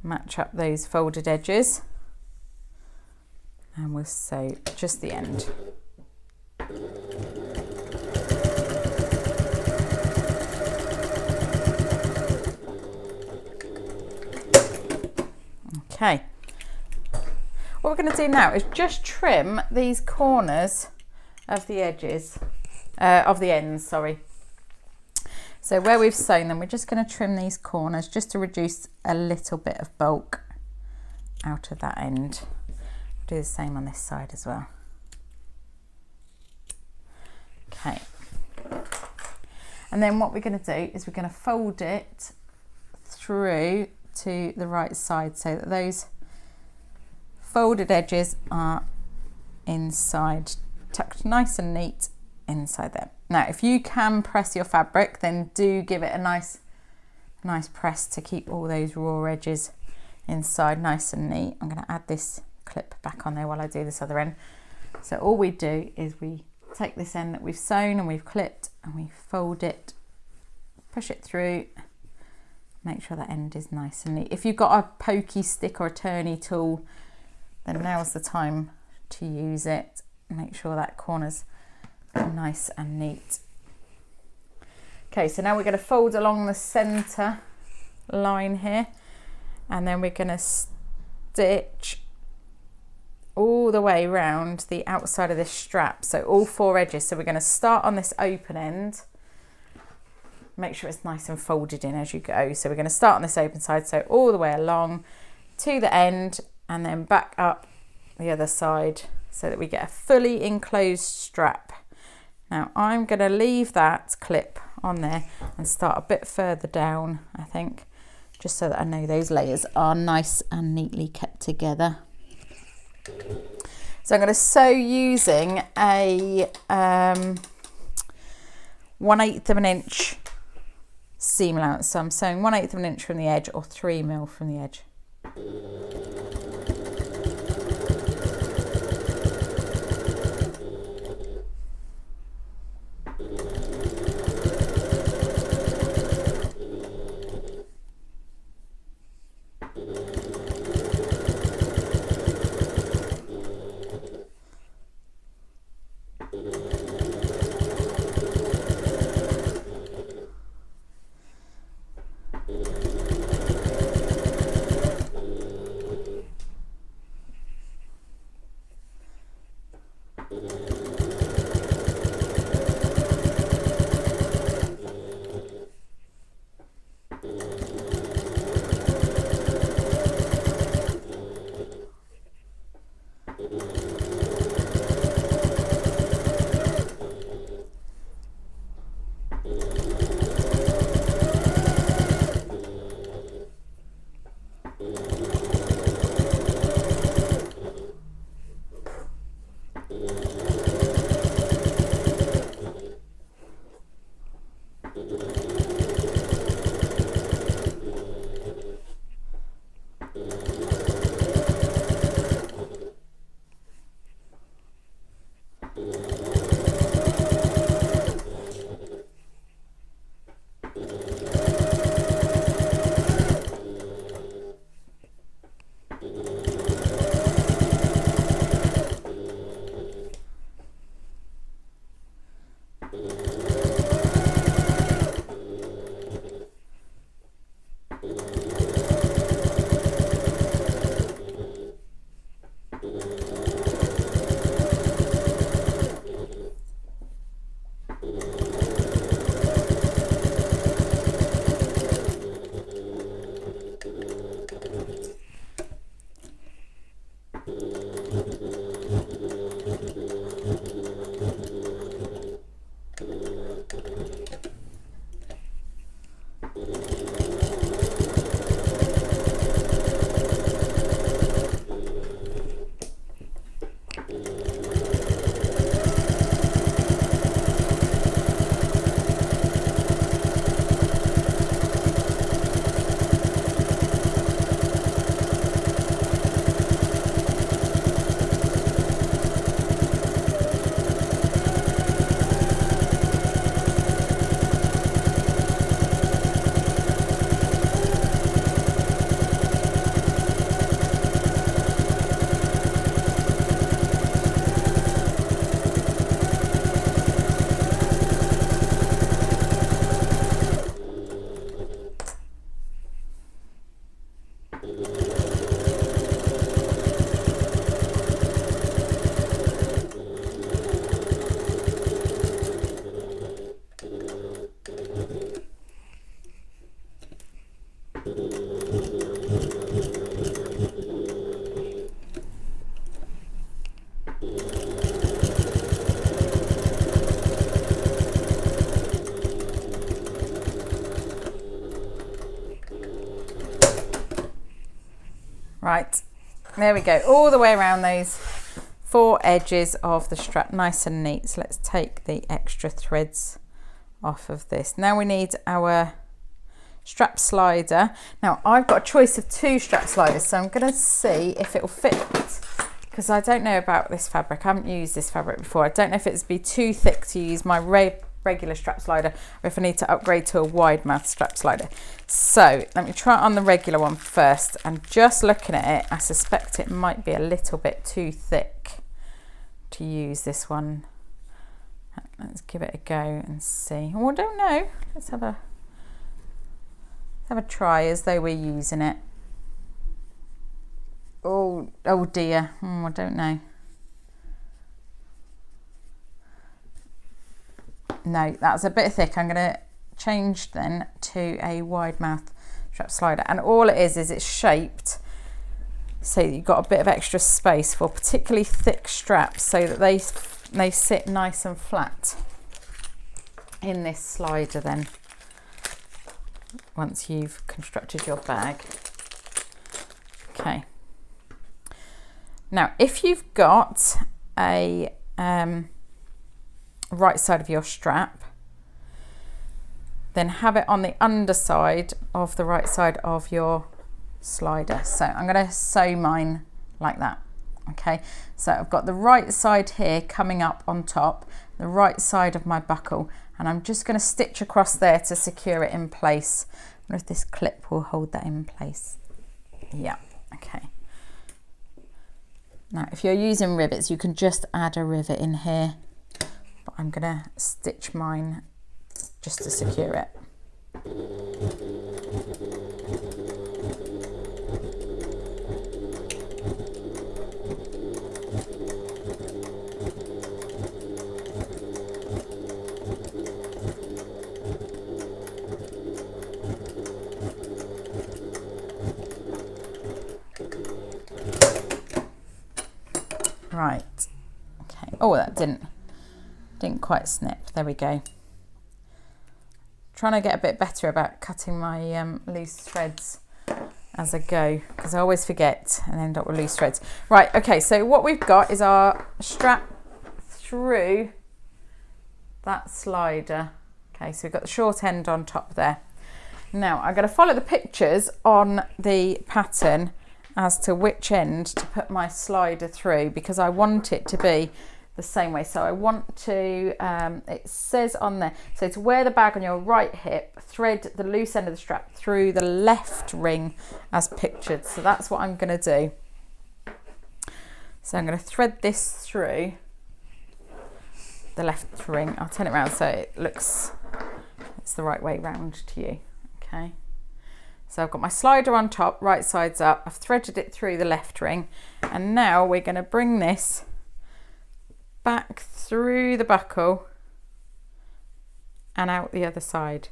Match up those folded edges, and we'll sew just the end. Okay, what we're going to do now is just trim these corners of the edges, of the ends, sorry. So where we've sewn them, we're just going to trim these corners just to reduce a little bit of bulk out of that end. Do the same on this side as well. Okay. And then what we're going to do is we're going to fold it through to the right side so that those folded edges are inside, tucked nice and neat inside there. Now, if you can press your fabric, then do give it a nice press to keep all those raw edges inside nice and neat. I'm going to add this clip back on there while I do this other end. So all we do is we take this end that we've sewn and we've clipped and we fold it, push it through, make sure that end is nice and neat. If you've got a pokey stick or a turny tool, then now's the time to use it. Make sure that corner's nice and neat. Okay, so now we're going to fold along the center line here, and then we're going to stitch all the way around the outside of this strap, so all 4 edges. So we're going to start on this open end, make sure it's nice and folded in as you go. So we're going to start on this open side, so all the way along to the end and then back up the other side so that we get a fully enclosed strap. Now I'm going to leave that clip on there and start a bit further down, I think, just so that I know those layers are nice and neatly kept together. So I'm going to sew using a 1/8 of an inch seam allowance. So I'm sewing 1/8 of an inch from the edge or 3mm from the edge. Right, there we go, all the way around those 4 edges of the strap, nice and neat. So let's take the extra threads off of this. Now we need our strap slider. Now I've got a choice of 2 strap sliders, so I'm going to see if it will fit, because I don't know about this fabric. I haven't used this fabric before. I don't know if it's be too thick to use my regular strap slider, or if I need to upgrade to a wide mouth strap slider. So let me try it on the regular one first, and just looking at it, I suspect it might be a little bit too thick to use this one. Let's give it a go and see. Oh, I don't know. Let's have a try as though we're using it. Oh dear. I don't know. No, that's a bit thick. I'm going to change then to a wide mouth strap slider, and all it is it's shaped so that you've got a bit of extra space for particularly thick straps, so that they sit nice and flat in this slider then once you've constructed your bag. Okay, now if you've got a right side of your strap, then have it on the underside of the right side of your slider. So I'm going to sew mine like that. Okay, so I've got the right side here coming up on top, the right side of my buckle, and I'm just going to stitch across there to secure it in place. I wonder if this clip will hold that in place. Yeah, okay. Now if you're using rivets, you can just add a rivet in here, but I'm going to stitch mine just to secure it. Right, okay. Oh, that didn't quite snip. There we go. Trying to get a bit better about cutting my loose threads as I go, because I always forget and end up with loose threads. Right, okay, so what we've got is our strap through that slider. Okay, so we've got the short end on top there. Now I'm going to follow the pictures on the pattern as to which end to put my slider through, because I want it to be the same way. So I want to, it says on there, so to wear the bag on your right hip, thread the loose end of the strap through the left ring as pictured. So that's what I'm going to do. So I'm going to thread this through the left ring. I'll turn it around so it looks, it's the right way round to you. Okay. So I've got my slider on top, right side's up, I've threaded it through the left ring, and now we're going to bring this back through the buckle and out the other side.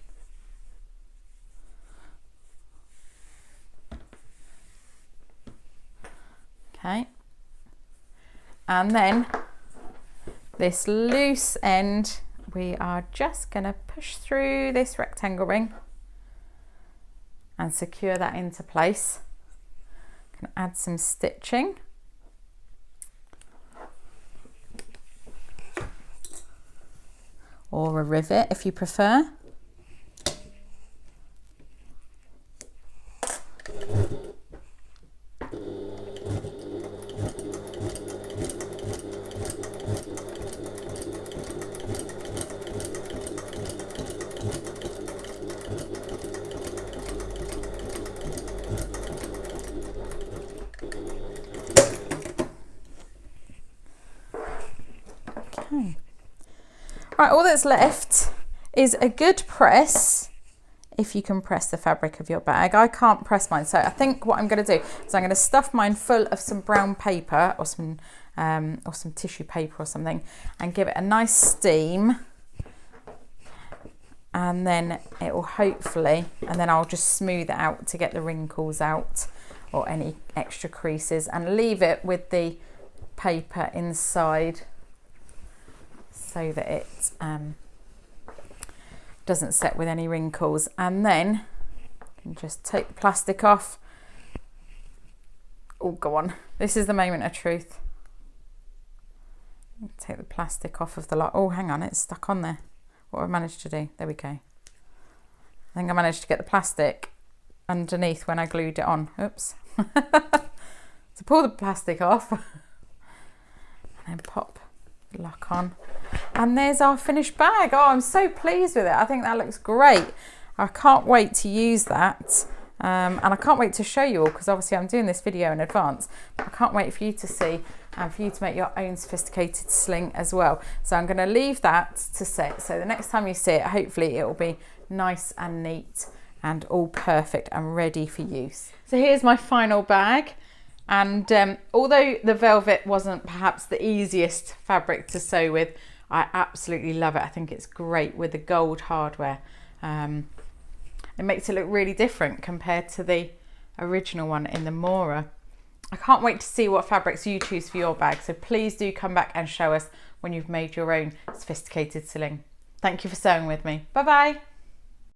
Okay, and then this loose end we are just going to push through this rectangle ring and secure that into place. Can add some stitching. Or a rivet if you prefer. Okay. Right, all that's left is a good press, if you can press the fabric of your bag. I can't press mine, so I think what I'm going to do is I'm going to stuff mine full of some brown paper or some tissue paper or something, and give it a nice steam, and then it will hopefully, and then I'll just smooth it out to get the wrinkles out or any extra creases, and leave it with the paper inside so that it doesn't set with any wrinkles. And then you can just take the plastic off Oh, go on. This is the moment of truth. Take the plastic off of the lock. Oh, hang on, it's stuck on there. What have I managed to do? There we go. I think I managed to get the plastic underneath when I glued it on. Oops. So pull the plastic off and then pop the lock on. And there's our finished bag. Oh, I'm so pleased with it. I think that looks great. I can't wait to use that. And I can't wait to show you all, because obviously I'm doing this video in advance. I can't wait for you to see and for you to make your own sophisticated sling as well. So I'm going to leave that to set. So the next time you see it, hopefully it will be nice and neat and all perfect and ready for use. So here's my final bag. And although the velvet wasn't perhaps the easiest fabric to sew with, I absolutely love it. I think it's great with the gold hardware. It makes it look really different compared to the original one in the Mora. I can't wait to see what fabrics you choose for your bag, so please do come back and show us when you've made your own sophisticated sling. Thank you for sewing with me. Bye bye.